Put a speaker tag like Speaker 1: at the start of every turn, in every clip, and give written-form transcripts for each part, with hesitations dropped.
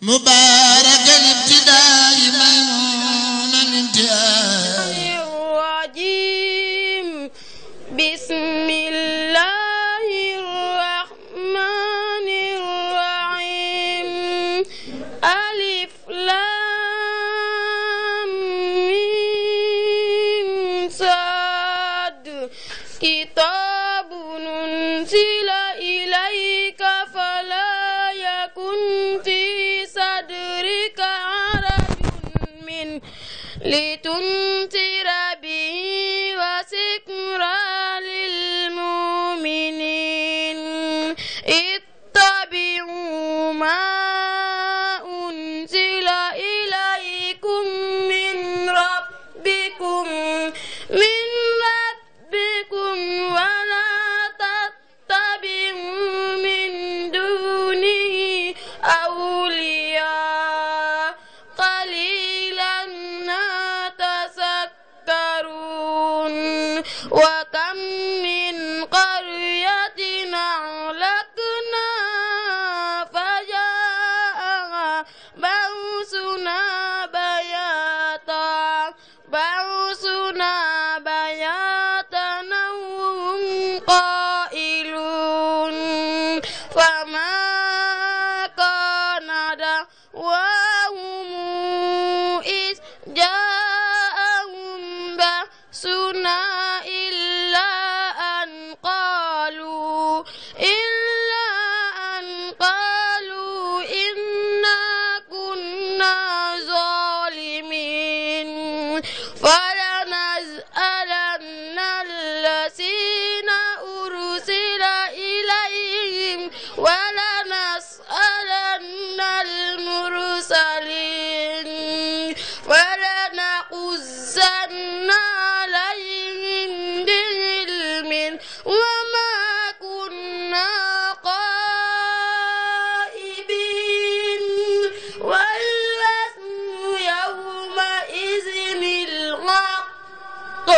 Speaker 1: مبارك الابتداء ميمون الانتهاء
Speaker 2: الرجيم بسم الله الرحمن الرحيم ألف لام ميم صاد كتاب أنزل إليك فلا يكن في صدرك حرج منه لتنذر به وذكرى للمؤمنين اتبعوا ما أنزل إليكم من ربكم ولا تتبعوا من دونه أولياء قليلا ما تذكرون وكم من قرية أهلكنا فجاءها بأسنا بياتا وهم قائلون فما كان دعواهم إذ جاءهم بأسنا إلا أن قالوا إنا كنا ظالمين فلنسألن الذين أرسل إليهم ولنسألن المرسلين ولنقصن عليهم بعلم وما كنا غائبين والوزن يومئذ الحق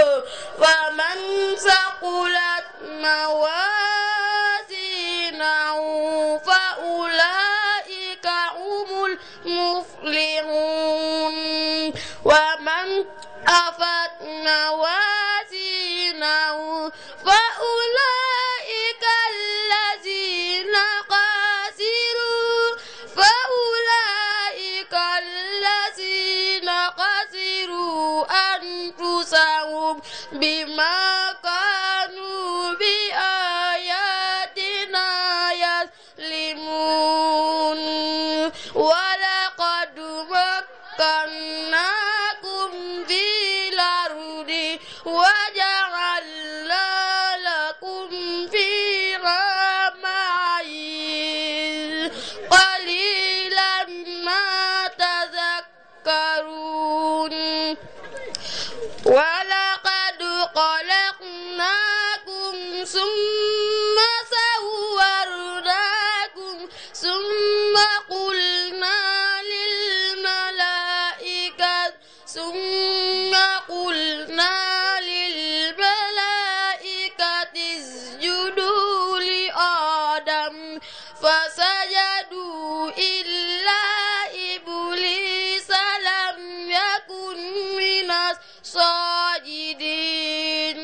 Speaker 2: فمن ثقلت موازينه فأولئك هم المفلحون ومن خفت موازينه فأولئك الذين خسروا أنفسهم بما كانوا بآياتنا يظلمون ولقد مكناكم في الأرض وجعلنا لكم فيها معايش قليلا ما تذكرون ولقد خلقناكم ثم صورناكم ثم قلنا للملائكة اسجدوا لآدم فسجدوا إلا إبليس لم يكن من الساجدين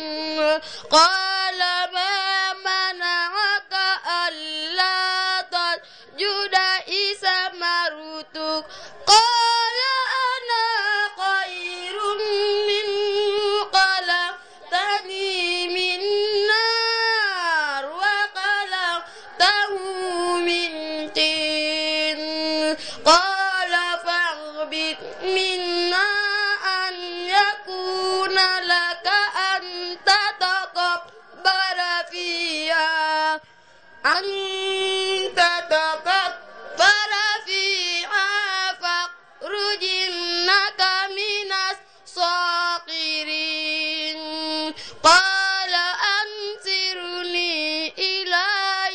Speaker 2: قال ما منعك ألا تسجد إذ أمرتك قال أنا خير منه خلقتني من نار وخلقته من طين قال فاهبط منا أن يكون لك أن تتكبر فيها فاخرج إنك من الصاغرين قال أنظرني إلى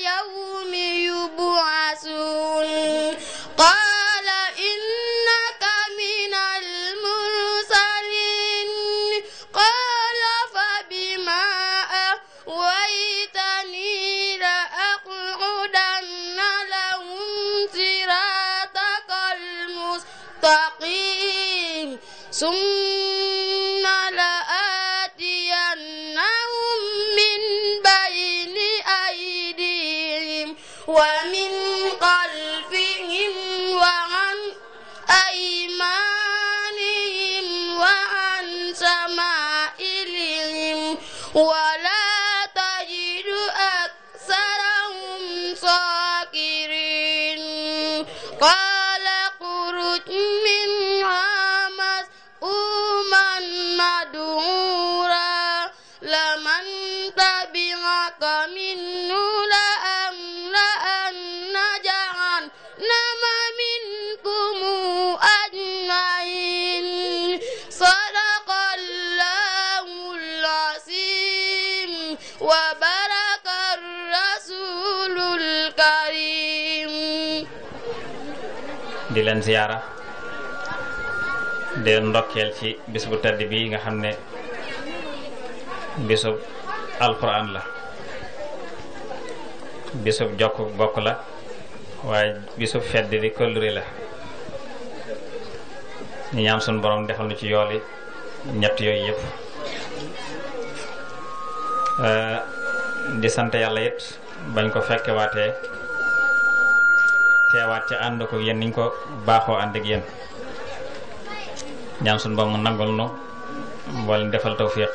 Speaker 2: يوم يبعثون قال إنك من المرسلين قال فبما أغويتني لأقعدن لهم ثم لآتينهم من بين أيديهم ومن خلفهم وعن أيمانهم وعن شمائلهم ولا تجد أكثرهم شاكرين قال اخرج منها مذءوما مدحورا لمن تبعك منه لأملأن جهنم منكم أجمعين صدق الله العظيم وبارك الرسول الكريم.
Speaker 3: di leen ziyaara di leen ndokkeel ci bis bu tedd bii nga xam ne bisub alquran la, bisub jokk bokk la, waaye bisub fedd di kóllëre la. ñu ñaan sunu borom defal nu ci yooli ñett yooyu yëpp. di sant yàlla it bañ ko fekke waatee teewaat ci ànd ko yéen niñ ko baaxoo ànd ak yéen. ñaan sunu borom mu nangul nu mboolem defal tawfiq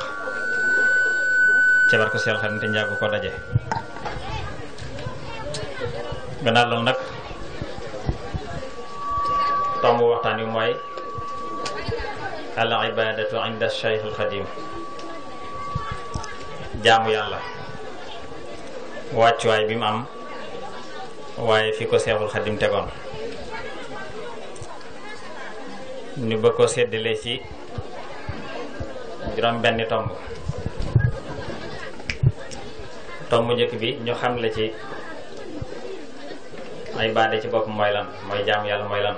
Speaker 3: ci barko Seex Xaadim te njàggu ko daje. gannaaw loolu nag tomb waxtaan wi mooy al ibadatu inda Cheikh al Xadim, jaamu yàlla wàccuwaay bi mu am waaye fi ko Seexul Xadim tegoon. ñu bëgg ko séddale ci juróom benni tomb njëkk bi ñu xam la ci ay baade ci bopp mooy lan, mooy jaamu yàlla mooy lan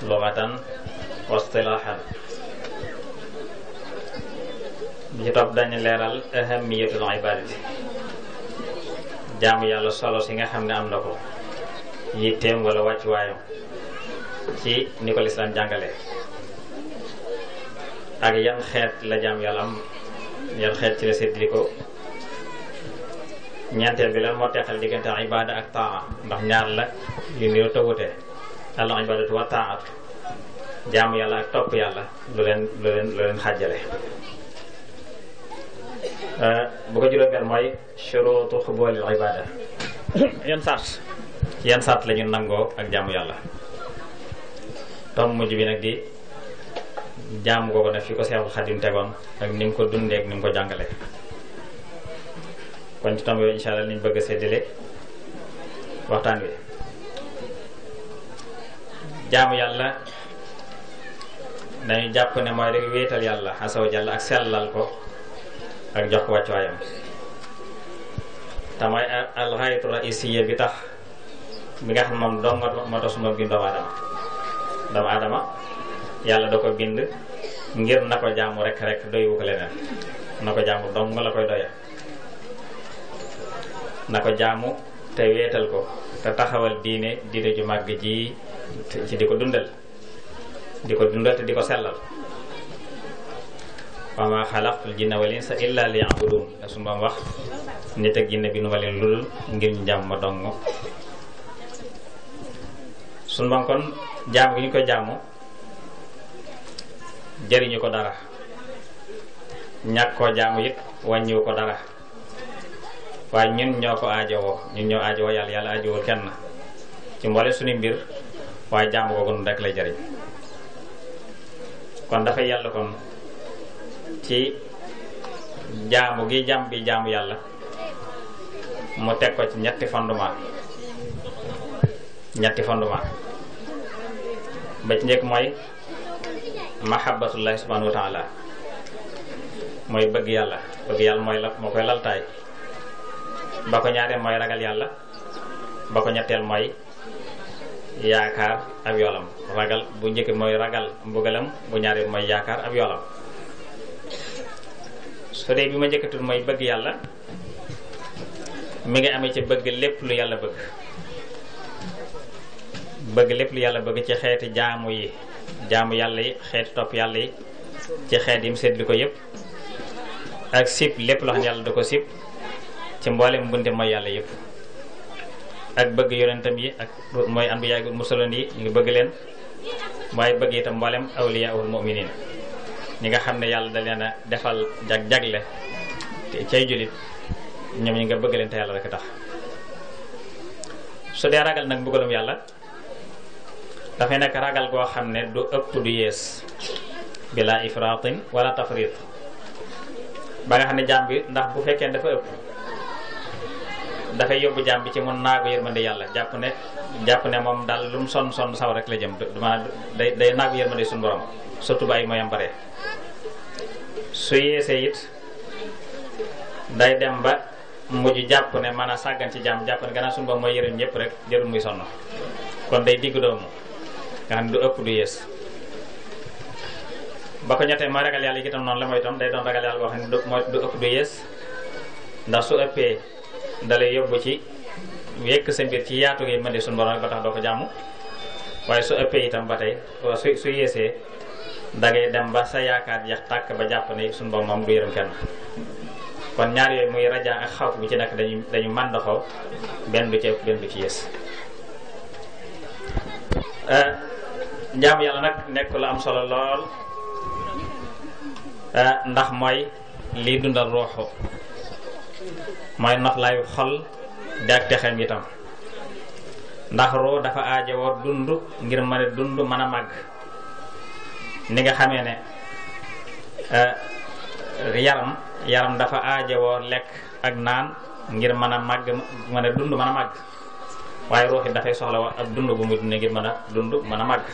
Speaker 3: lughatan wa istilahan. bi ci topp dañu leeral ahamiyatul ibadati, jaamu yàlla solo si nga xam ne am na ko, yitteem wala wàccuwaayam ci ni ko lislaam jàngale, ak yan xeet la jaamu yàlla am, yan xeet ci la séddli ko. ñeenteel bi lan moo teqal diggante ibada ak taa, ndax ñaar la yu niru te wute. al ibadatu wa taatu, jaamu yàlla ak topp yàlla lu leen xàjjale. bu ko juróomeel mooy shurutu xubulil ibada, yan sart la ñu nangoo ak jaamu yàlla. tomb mujj bi nag di jaamu googu nag fi ko Seexul Xadim tegoon ak ni mu ko dundee ak ni mu ko jàngale. kon ci tomb yooyu insha Allah niñ bëgg a séddale waxtaan wi. jaamu yàlla dañu jàpp ne mooy rek wéetal yàlla azza wa jalla ak sellal ko ak jox ko wàccuwaayam. te mooy al-ghayatu raisiyya bi tax bi nga xam moom dong moo tax suma bind doomu aadama yàlla da ko bind ngir na ko jaamu rek doywu ko leneen, na ko jaamu dong la koy doya, na ko jaamu te weetal ko te taxawal diine ju màgg ji ci di ko dundal te di ko sellal. wa ma xalaqtul jinna wal insa illa liya'budun, da suñu Boroom wax nit ak jinne bi nu ma leen lul ngir ñu jàmm ma dong. suñu Boroom kon jaamu gi ñu ko jaamu jëriñu ko dara, ñàkk koo jaamu it wàññiwu ko dara, waaye ñun ñoo ko aajowoo, yàlla aajowul kenn ci mboole suñu mbir, waaye jaamu ko nun rek lay jëriñ. kon dafay yàlla kon ci jaamu gi jaamu yàlla mu teg ko ci ñetti fondement ba ci njëkk mooy mahabbatullahi subhanahu wa ta'ala, mooy bëgg yàlla moo koy laltaay. ba ko ñaareel mooy ragal yàlla, ba ko ñetteel mooy yaakaar ab yoolam. ragal bu njëkk mooy ragal mbugalam, bu ñaareel mooy yaakaar ab yoolam. su dee bi ma njëkkatul mooy bëgg yàlla, mi ngi amee ci bëgg lépp lu yàlla bëgg. bëgg lépp lu yàlla bëgg ci xeeti jaamu yàlla yi xeeti topp yàlla yi ci xeet yi mu séddli ko yëpp ak sib lépp loo xam ne yàlla da ko sib ci mboolem bunte mooy yàlla yëpp ak bëgg yonentam yi ak mooy anbiyaa yi mursaloon yi ñu ngi bëgg leen waaye bëgg itam mboolem awliyaul mu'minin ñi nga xam ne yàlla da leen a defal jagle te cay julit ñoom ñi nga bëgg leen te yàlla rek tax su dee ragal nag mbugalum yàlla dafay nekk ragal goo xam ne du ëpp du yées bila ifratin wala tafrit ba nga xam ne jaam bi ndax bu fekkee dafa ëpp dafay yóbbu jaam bi ci mun naagu yërmande yàlla jàpp ne moom daal lu mu sonn saw rek la jëm maanaam day naagu yërmande suñu borom surtout ba ay moyam bare su yeesee it day dem ba mujj jàpp ne mën a sàggan ci jaam jàpp ne gannaaw suñu borom mooy yërëm ñëpp rek jërul muy sonn kon day digg doomu nga xam ne du ëpp du yées ba ko ñettee mooy ragal yàlla yi itam noonu la mooy itam day doon ragal yàlla boo xam ne du ëpp du yées ndax su ëppee dalay yóbbu ci yekk sa mbir ci yaatu gi mën de suñu borom ba tax doo ko jàmm waaye su ëppee itam ba tey su yéesee dangay dem ba sa yaakaar jeex tàkk ba jàpp ne suñu borom moom du yërëm kenn kon ñaar yooyu muy rajaa ak xawf bu ci nekk dañu màndaxoo benn du ci ëpp benn du ci yées jaamu yàlla nag nekk lu am solo lool ndax mooy liy dundal ruuxu mooy noflaayu xol di ak texeem itam ndax roo dafa aajowoo dund ngir mën a dund mën a màgg ni nga xamee ne yaram dafa aajowoo lekk ak naan ngir mën a màgg mën a dund mën a màgg waaye ruux it dafay soxla wa ab dund bu muy dundee ngir mën a dund mën a màgg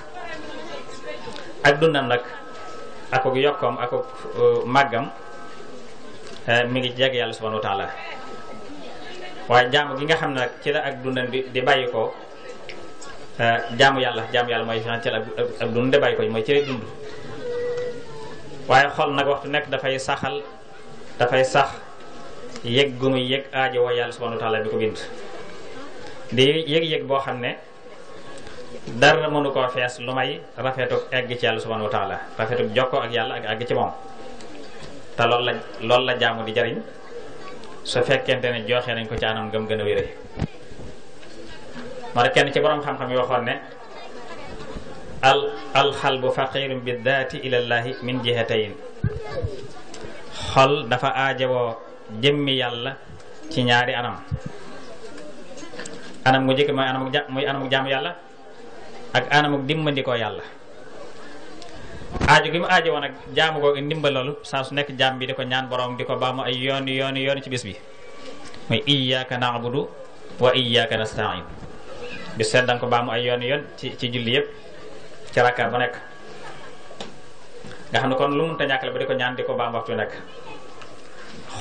Speaker 3: ak dundam nag akuk yokkoom akuk màggam mi ngi jeg yàlla subhanahu wa taala waaye jaamu gi nga xam ne nag ci la ak dundam di bàyyi ko jaamu yàlla mooy fi ci la ak dund di bàyyi ko mooy ci lay dund waaye xol nag waxtu nekk dafay sax yëg gu muy yëg aajo woo yàlla subhanahu wa taala bi ko bind di yëg-yëg boo xam ne dara mënu koo fees lu may rafetuk egg ci yàlla subhanahu wa taala rafetuk jokkoo ak yàlla ak àgg ci moom te loolu la jaamu di jariñ su fekkente ne joxe nañ ko ci anam gëm gën a wéré moo tax kenn ci borom xam-xam yi waxoon ne alxalbu faqirun bi daati ilallahi min jihatayn xol dafa aajowoo jëmmi yàlla ci ñaari anam gu njëkk mooy anamuk jaamu yàlla ak anamuk dimbandikoo yàlla aajo gi mu aajo woon ak jaamu googu ndimbal loolu saa su nekk jaam bi di ko ñaan borom di ko baamu ay yooni ci bis bi mooy iyyaka na'budu wa iyyaka nasta'in bi seet danga ko baamu ay yoon ci julli yépp ci rakka bu nekk nga xam ne kon lu mënta ñàkk la ba di ko ñaan di ko baamu waxtu nekk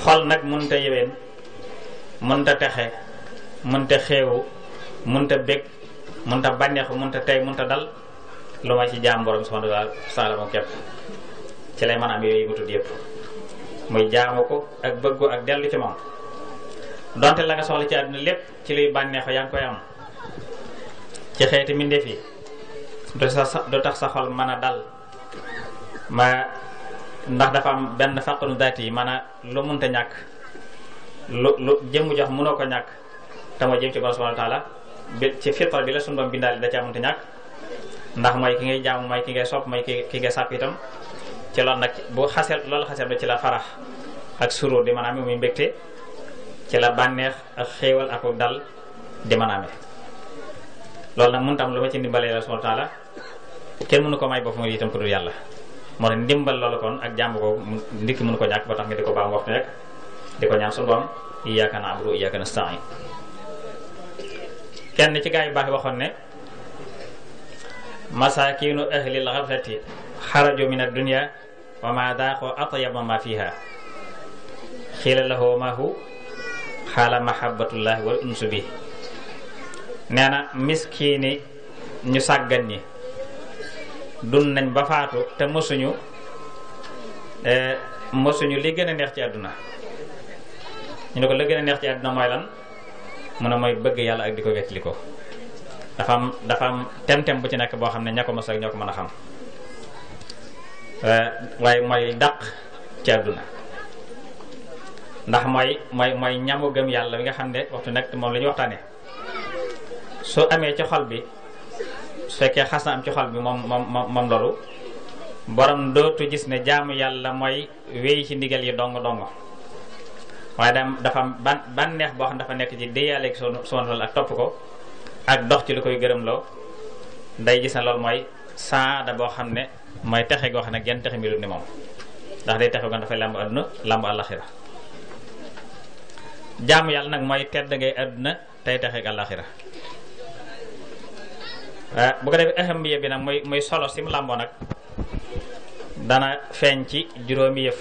Speaker 3: xol nag mënta yeween mënta texe mënta xeewu mënta bég mënta bànneexu mënta tey mënta dal lu ma ci jaam borom subhanahu wa ta'ala moom képp ci lay mën a am yooyu mu tudd yëpp muy jaamu ko ak bëggu ak dellu ci moom donte la nga soxla ci àdduna lépp ci luy bànneexu yaa ngi koy am ci xeeti mbindeef yi du tax sa xol mën a dal ndax dafa am benn faqru daati yi maanaam lu munta ñàkk lu jëmm jox mënoo ko ñàkk te moo jëm ci borom subhanahu wa ta'ala bi ci fitra bi la sunu doom bindaale da caa munta ñàkk ndax mooy ki ngay jaamu mooy ki ngay sopp mooy ki ngay sàpp itam ci loolu nag bu loolu xasee ba ci la farax ak suróor di mën a amee muy mbégte ci la bànneex ak xéewal ak dal di mën a amee loolu nag mënut am lu ma ci ndimbalee la subhanahu wa ta'ala kenn mënu ko may bopp mooy itam ku dul yàlla moo tax ndimbal loolu kon ak jàmm ko ndikki mënu ko ñàkk ba tax nga di ko baam waxtu nekk di ko ñaan suñu borom iyyaka na'budu wa iyyaka nasta'in kenn ci gaa yu baax waxoon ne masakinu ahlil ghaflati xaraju min ad-dunya wa ma daaqu atyaba ma fiha xiila lahu ma hu xaala mahabbatullahi wal unsu bi nee na miskiini ñu sàggan ñi dund nañ ba faatu te mosuñu li gën a neex ci àdduna ñu ne ko la gën a neex ci àdduna mooy lan mu ne mooy bëgg yàlla ak di ko wettali ko dafa am tem-tem bu ci nekk boo xam ne ña ko mos ak ñoo ko mën a xam waaye mooy dàq ci àdduna ndax mooy ñamu gëm yàlla bi nga xam ne waxtu nekk moom la ñuy waxtaanee soo amee ci xol bi su fekkee xas na am ci xol bi moom loolu borom dootu gis ne jaamu yàlla mooy wéy ci ndigal yi dong waaye dafa am bànneex boo xam dafa nekk ci déyaaleeg sonal ak topp ko ak dox ci lu koy gërëm loo day gis ne loolu mooy saada boo xam ne mooy texe goo xam ne genn texe mbiru ni moom ndax day texe goo dafay lamb àdduna lamb àllaxira jaamu yàlla nag mooy tedd ngay àdduna tey texe ak àllaxira bu ko defee ahamiya bi nag mooy solo si mu làmboo nag dana feeñ ci juróomi yëf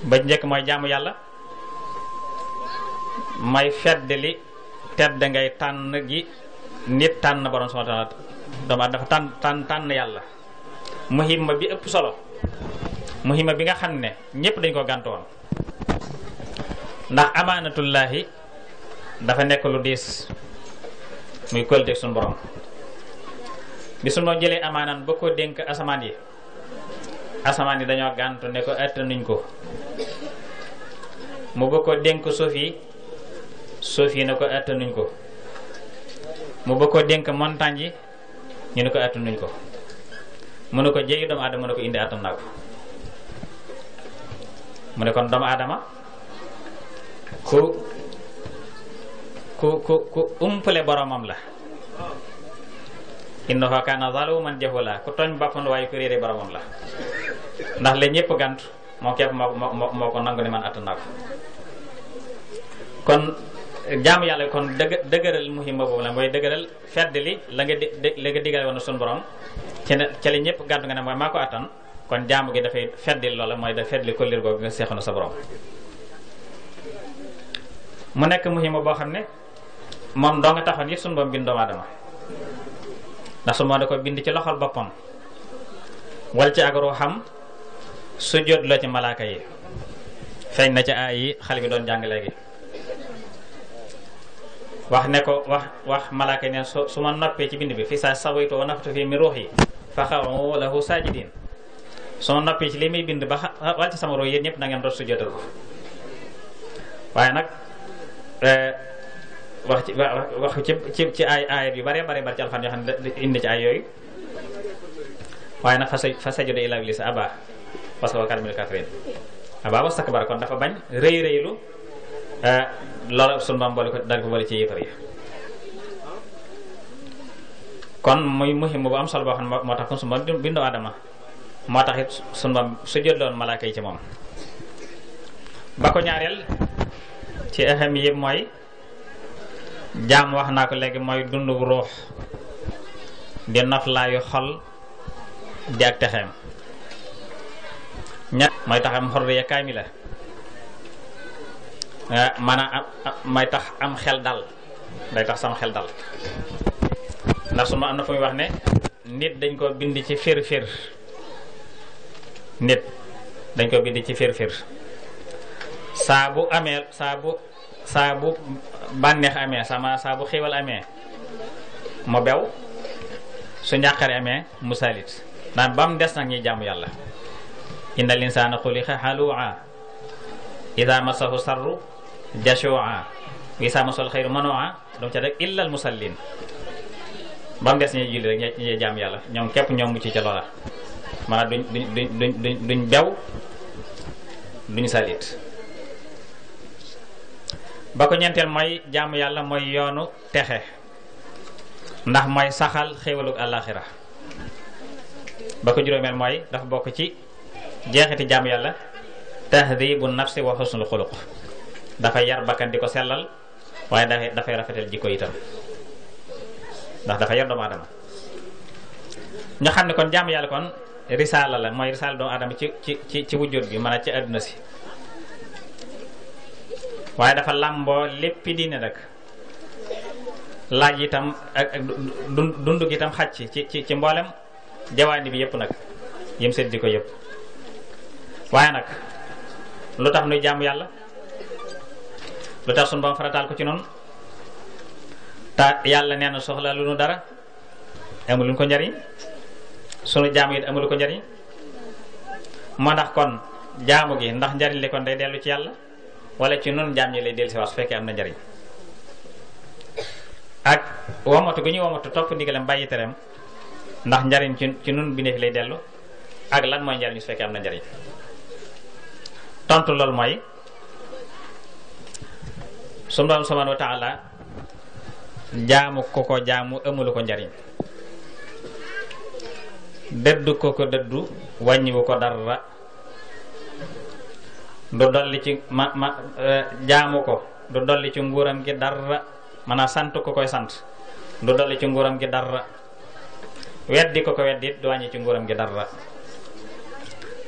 Speaker 3: ba njëkk mooy jaamu yàlla mooy feddali tedd ngay tànn gi nit tànn borom subhanahu wa ta'ala dama dafa tànn yàlla muhimma bi ëpp solo muhimma bi nga xam ne ñépp dañ ko gàntoon ndax amaanatullaahi dafa nekk lu diis muy kóolute suñu borom bi suñu moo jëlee amaanan ba ko dénk asamaan yi dañoo gàntu ne ko attanuñ ko mu ba ko dénk suuf yi ne ko attanuñ ko mu ba ko dénk montagne yi ñu ne ko attanuñ ko mu ne ko jéegi doomu aadama mu ne ko indi attan naa ko mu ne kon doomu aadama ku umpale boromam la innahu kaana zaluman jahula ku tooñ boppam waaye ku réere boromam la ndax la ñëpp gànt moo képp moo ko nangu ne man attan naa ko kon jaamu yàlla kon dëgëral muhimma boobu la mooy dëgëral fedd li la nga digale woon suñu borom ci la ñëpp gàntu nga ne mooy maa ko attan kon jaamu gi dafay feddil loola mooy da feddli kollir googu nga seexoon sa borom mu nekk muhimma boo xam ne moom doo nga taxoon it suñu borom bind doomu aadama ndax suñu borom da ko bind ci loxol boppam wal ci ak ruuxam sujjóot loo ci malaaka yi feeñ na ci aay yi xale bi doon jàng léegi wax ne ko wax malaaka yi ne su ma noppee ci bind bi fi saa sawaytu wa nafxtu fi min ruuxi fa xa'u lahu saajidiin su ma noppee ci li muy bind ba wal ci sama ruux yéen ñëpp na ngeen doon sujjóotal ko waaye nag wax ci ay aayat yu bare ci alxam yoo xam ne indi ci ay yooyu waaye nag fa sajada illa iblis aba wastakbara minal kaafiriin aba wastakbara kon dafa bañ rëylu loolu sunu Boroom boole ko daal ko boole ci yéefar yi kon muy muhim bu am solo boo xam ne moo tax kon sunu Boroom bindoo Adama moo tax it sunu Boroom su jëloon malaaka yi ci moom ba ko ñaareel ci aham yi mooy jaam wax naa ko léegi mooy dundu ruux di noflaayu xol di ak texeem ñett mooy tax am xorriya kaamila maanaam may tax am xel dal day tax sama xel dal ndax su ma am na fu muy wax ne nit dañ ko bind ci fir nit dañ ko bind ci fir saa bu amee saa bu bànneex amee saa bu xiiwal amee mu bew su njàqare amee mu salit naan ba mu des nag ñuy jaamu yàlla innal insaana xuliqa halu'a idha massahu sarru jashu'a wa idha massahu xayru manu'a dam ca rek illal musallin ba mu des ñuy julli rek ñuy jaamu yàlla ñoom képp ñoom mucc ca loola maanaam duñ bew duñ salit ba ko ñeenteel mooy jaamu yàlla mooy yoonu texe ndax mooy saxal xéewalug àllaaxira ba ko juróomeel mooy dafa bokk ci jeexiti jaamu yàlla tahdibu nafsi wa husnul xuluq dafay yar bakkan di ko sellal waaye dafay rafetal jikko itam ndax dafa yar doomu aadama ñu xam ne kon jaamu yàlla kon risaala la mooy risaala doomu aadama ci wujjóot bi mën a ci àdduna si waaye dafa làmboo léppi diine rek laaj itam ak dund gi itam xaj ci mboolem jawaani bi yëpp nag yëm seet di ko yëpp waaye nag lu tax nuy jaamu yàlla lu tax sunu Boroom farataal ko ci noonu ta yàlla nee na soxla lu nu dara amul lu ko njariñ sunu jaamu it amul ko njariñ moo ndax kon jaamu gi ndax njariñ li kon day dellu ci yàlla wala ci nun jaam ñi lay dellu si wax su fekkee am na njariñ ak womatu gu ñuy womatu topp ndigalam bàyyi tereem ndax njariñ ci nun bi fi lay dellu ak lan mooy njariñ su fekkee am na njariñ tontu loolu mooy sunu Boroom subhaanahu wa taala jaamu ko jaamu amulu ko njariñ dëddu ko dëddu wàññiwu ko dara du dolli ci jaamu ko du dolli ci nguuram gi dara maanaam sant ko koy sant du dolli ci nguuram gi dara weddi ko weddi it du wàññi ci nguuram gi dara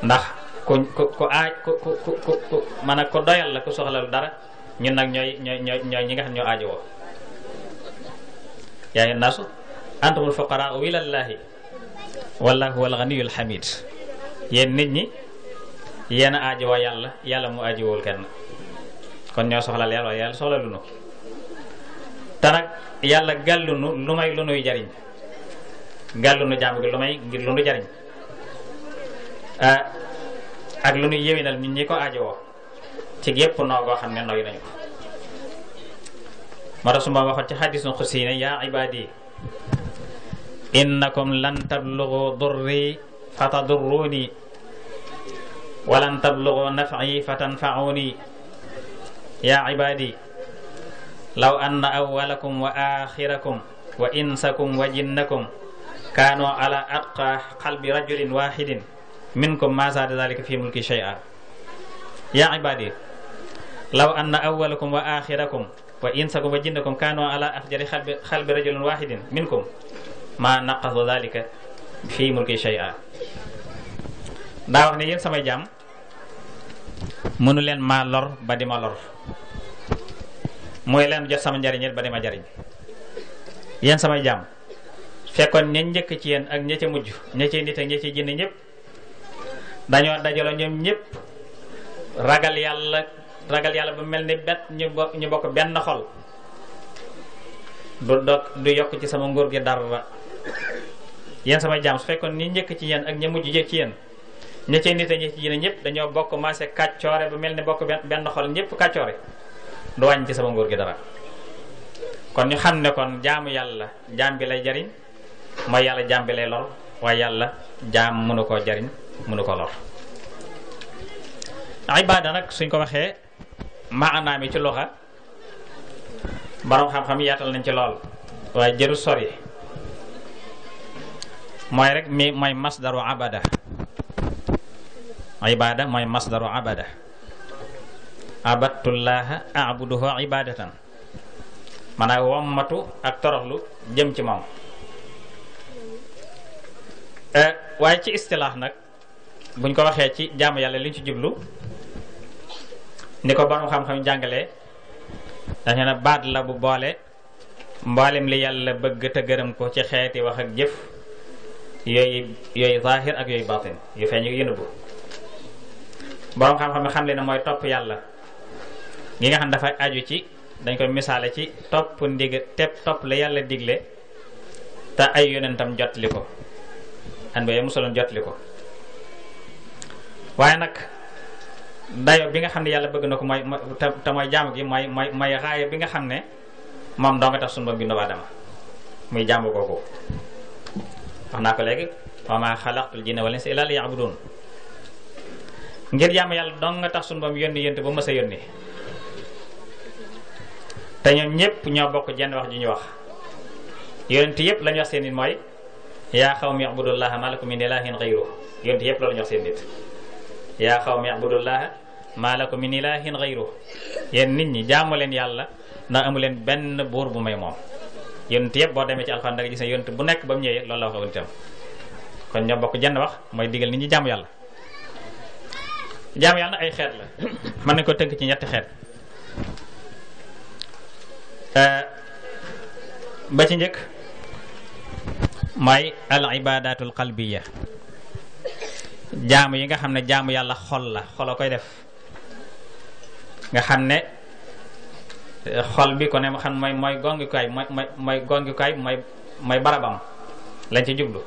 Speaker 3: ndax ku aaj ku man a ko doyal la ku soxlalu dara ñun nag ñooy ñi nga xam ñoo aajowoo yaa ayyuhan naasu antumul fuqaraa'u ilallaahi wallaahu huwal ganiyyul hamiid yéen nit ñi yéen a aajowoo yàlla mu aajowul kenn kon ñoo soxlal yàlla waaye yàlla soxla lu nu te nag yàlla gàllunu lu may lu nuy jariñ gàllunu jaamu gi lu may ngir lu nu jariñ ak lu nuy yéwénal nit ñi ko aajowoo ci gépp noo goo xam ne nooy nañu ko moo tax su ma waxoon ci xadiisul xudsi ne yaa ibaadi innakum lan tablughu durri fatadurruni wa lan tablughu naf'i fatanfa'uni yaa ibaadi law anna awwalakum wa aaxirakum wa insakum wa jinnakum kaanu ala atqa qalbi rajulin wahidin minkum ma zaada dhalika fi mulki shay'a yaa ibaadi law anna awwalakum wa aaxirakum wa insakum wa jinnakum kaanu ala afjari qalbi rajulin wahidin minkum ma naqasa dhalika fi mulki shay'a daa wax ne yéen samay jaam mënu leen maa lor ba di ma lor mooy leen jot sama njariñ ba di ma jariñ yéen samay jaam fekkoon ña njëkk ci yéen ak ña ca mujj ña ca nit ak ña ca jinne ñëpp dañoo dajaloo ñoom ñëpp ragal yàlla ba mel ni bet ñu bokk benn xol du yokk ci sama nguur gi dara yéen samay jaam su fekkoon ñi njëkk ci yéen ak ña mujj ci yéen ña ca nit ak ña ca jinne ñëpp dañoo bokk maase kàccoore ba mel ni bokk benn xol ñëpp kàccoore du wàññi ci sama nguur gi dara kon ñu xam ne kon jaamu yàlla jaam bi lay jariñ mooy yàlla jaam bi lay lor waaye yàlla jaam mënu koo jariñ mënu ko lor ibaada nag suñ ko waxee maanaam yi ci luxa borom xam-xam yaatal nañ ci lool waaye jëru sori mooy rek mooy masdaru abada ibaada mooy masdaru abada abadtullaha abuduhu ibadatan maanaam wommatu ak toroxlu jëm ci moom waaye ci istilaax nag buñ ko waxee ci jaamu yàlla liñ ci jublu ni ko borom xam-xam jàngalee dañu ne baat la bu boole mboolem li yàlla bëgg te gërëm ko ci xeeti wax ak jëf yooyu zahir ak yooyu batin yu feeñ yu nëbbu borom xam-xam xam le ne mooy topp yàlla gi nga xam dafay aju ci dañ koy misaale ci topp topp la yàlla digle te ay yonentam jotli ko anbiya musaloon jotli ko waaye nag dayo bi nga xam ne yàlla bëgg na ko mooy te mooy jaamu gi mooy raaya bi nga xam ne moom doo nga tax sunu ba bindu Aadama muy jaamu googu wax naa ko léegi wa maa xalaqtul jinna wal insa illa liya'budun ngir jaamu yàlla doo nga tax sunu ba yónni yént ba mës a yónni te ñoom ñëpp ñoo bokk jenn wax ju ñu wax yonent yëpp lañu wax seen nit mooy yaa qawmi i'budullaha ma lakum min ilahin ghayruhu yonent yëpp loolu ñu wax seen nit yaa qawmi i'budullaha ma lakum min ilahin ghayruhu yéen nit ñi jaamu leen yàlla ndax amu leen benn buur bu may moom yonent yëpp boo demee ci alxuraan da nga gis ne yonent bu nekk ba mu ñëwee loolu la waxoon itam kon ñoo bokk jenn wax mooy digal nit ñi jaamu yàlla jaamu yàlla ay xeet la mën nañ ko tënk ci ñetti xeet ba ci njëkk mooy al ibadatul qalbiya jaamu yi nga xam ne jaamu yàlla xol la xol a koy def nga xam ne xol bi ko ne ma xam mooy gongukaay mooy gongukaay mooy barabam lañ ci jublu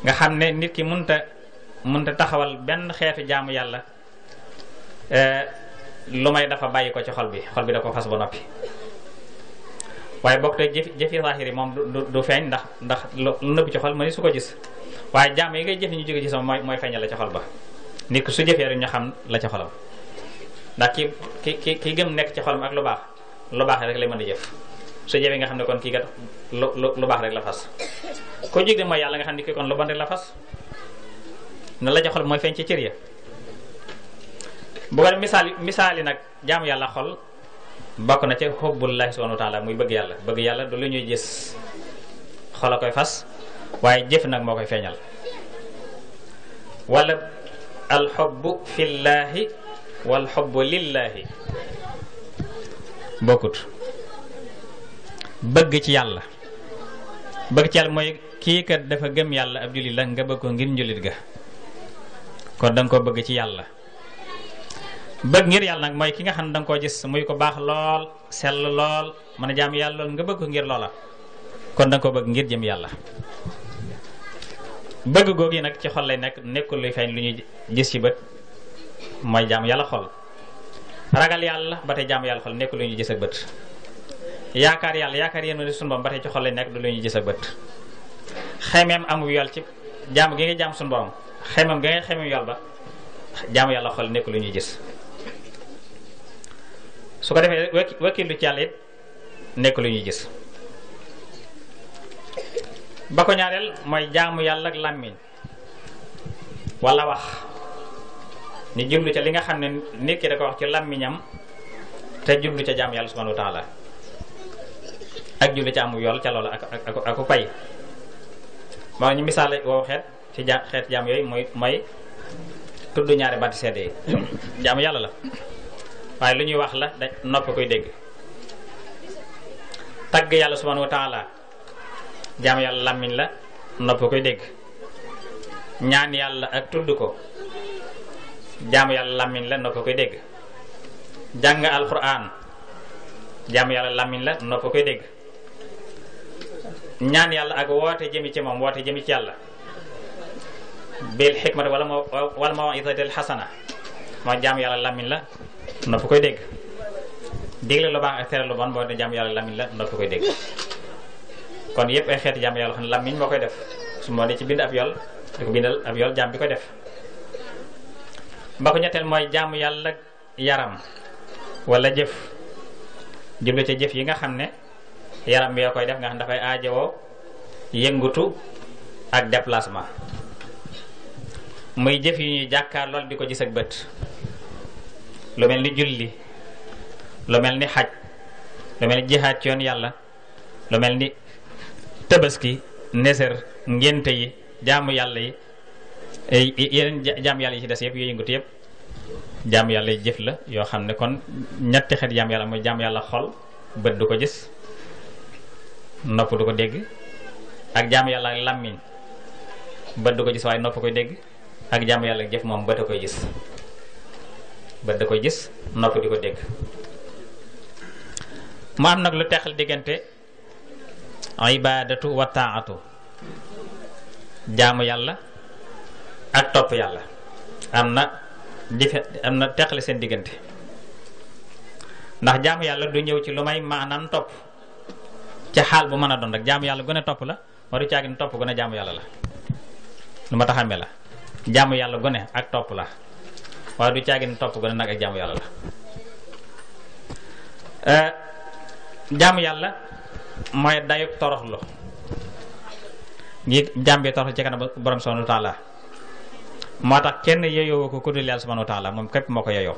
Speaker 3: nga xam ne nit ki mënta taxawal benn xeetu jaamu yàlla lu may dafa bàyyi ko ci xol bi da ko fas ba noppi waaye bokk te jëfi zahir yi moom du feeñ ndax lu nëbb ci xol ma ni su ko gis waaye jaam yi ngay jëf ñu jóge ci sama mooy feeñal la ci xol ba nit ki su jëfee rek ñu xam la ci xolam ndax ki gëm nekk ci xolam ak lu baax rek lay mën a jëf su jëfee nga xam ne kon kii kat lu baax rek la fas ko jig de mooy yàlla nga xam ne kii kon lu bon rek la fas na la ci xol mooy feeñ ci cër ya bu ko def misaali nag jaamu yàlla xol bokk na ci xubbullahi subhanahu wa taala muy bëgg yàlla du lu ñuy gis xol a koy fas waaye jëf nag moo koy feeñal wala alxubbu fillaahi wal xubbu lillaahi bokkut bëgg ci yàlla mooy kii kat dafa gëm yàlla ab jullit la nga bëgg ko ngir njullit ga kon danga ko bëgg ci yàlla bëgg ngir yàlla nag mooy ki nga xam ne danga koo gis muy ko baax lool sell lool mën a jaam yàlla lool nga bëgg ko ngir loola kon danga ko bëgg ngir jëm yàlla bëgg googu yi nag ci xol lay nekk nekkul luy feeñ lu ñuy gis ci bët mooy jaam yàlla xol ragal yàlla ba tey jaam yàlla xol nekkul lu ñuy gis ak bët yaakaar yéen ma sunu borom ba tey ci xol lay nekk du lu ñuy gis ak bët xemeem amu yool ci jaam gi nga jaam sunu borom xemeem ga ngay xemeem yool ba jaamu yàlla xol nekkul lu ñuy gis su ko defee wakkilu ci yàlla it nekkul lu ñuy gis ba ko ñaareel mooy jaamu yàlla ak làmmiñ wala wax ni jublu ca li nga xam ne nit ki da ko wax ci làmmiñam te jublu ca jaamu yàlla subhanahu wa taala ak jublu ca amu yool ca loolu ak pay moo ñu misaale woow xeet ci xeet jaam yooyu mooy tudd ñaari baati seede yi jaamu yàlla la waaye lu ñuy wax la da nopp koy dégg tagg yàlla subhanahu wa taala jaamu yàlla làmmiñ la nopp koy dégg ñaan yàlla ak tudd ko jaamu yàlla làmmiñ la nopp koy dégg jàng alquran jaamu yàlla làmmiñ la nopp koy dégg ñaan yàlla ak woote jëmi ci moom woote jëmi ci yàlla bil xikmati wala maw'izatil xasana mooy jaamu yàlla làmmiñ la nopp koy dégg digle lu baax ak tere lu bon boo ne jaamu yàlla làmmiñ la nopp koy dégg kon yëpp ay xeeti jaamu yàlla xam ne làmmiñ moo koy def su moo ne ci bind ab yool di ko bindal ab yool jaam bi koy def ba ko ñetteel mooy jaamu yàlla yaram wala jëf jublu ca jëf yi nga xam ne yaram bi yoo koy def nga xam dafay aajowoo yëngutu ak déplacement muy jëf yu ñuy jàkkaar lool di ko gis ak bët lu mel ni julli lu mel ni xaj lu mel ni jihaad ci yoon yàlla lu mel ni tabaski neser ngénte yi jaamu yàlla yi yeneen jaamu yàlla yi ci des yëpp yooyu yëngutu yëpp jaamu yàlla yi jëf la yoo xam ne kon ñetti xeet jaamu yàlla mooy jaamu yàlla xol bët du ko gis nopp du ko dégg ak jaamu yàlla ak làmmiñ bët du ko gis waaye nopp koy dégg ak jaamu yàlla ak jëf moom bët a koy gis bët da koy gis nopp di ko dégg mu am nag lu teqal diggante ibadatu wa taatu jaamu yàlla ak topp yàlla am na teqale seen diggante ndax jaamu yàlla du ñëw ci lu may maanaam topp ca xaal bu mën a doon rek jaamu yàlla gën a topp la waru caagin topp gën a jaamu yàlla la lu ma taxamee la jaamu yàlla gone ak topp la waaye du caagin topp gone nag ak jaamu yàlla la jaamu yàlla mooy dayub toroxlu ngi jaam bi toroxlu ci kanam borom subhanahu wa taala moo tax kenn yeyoo ko ku dul yàlla subhanahu wa taala moom képp moo ko yeyoo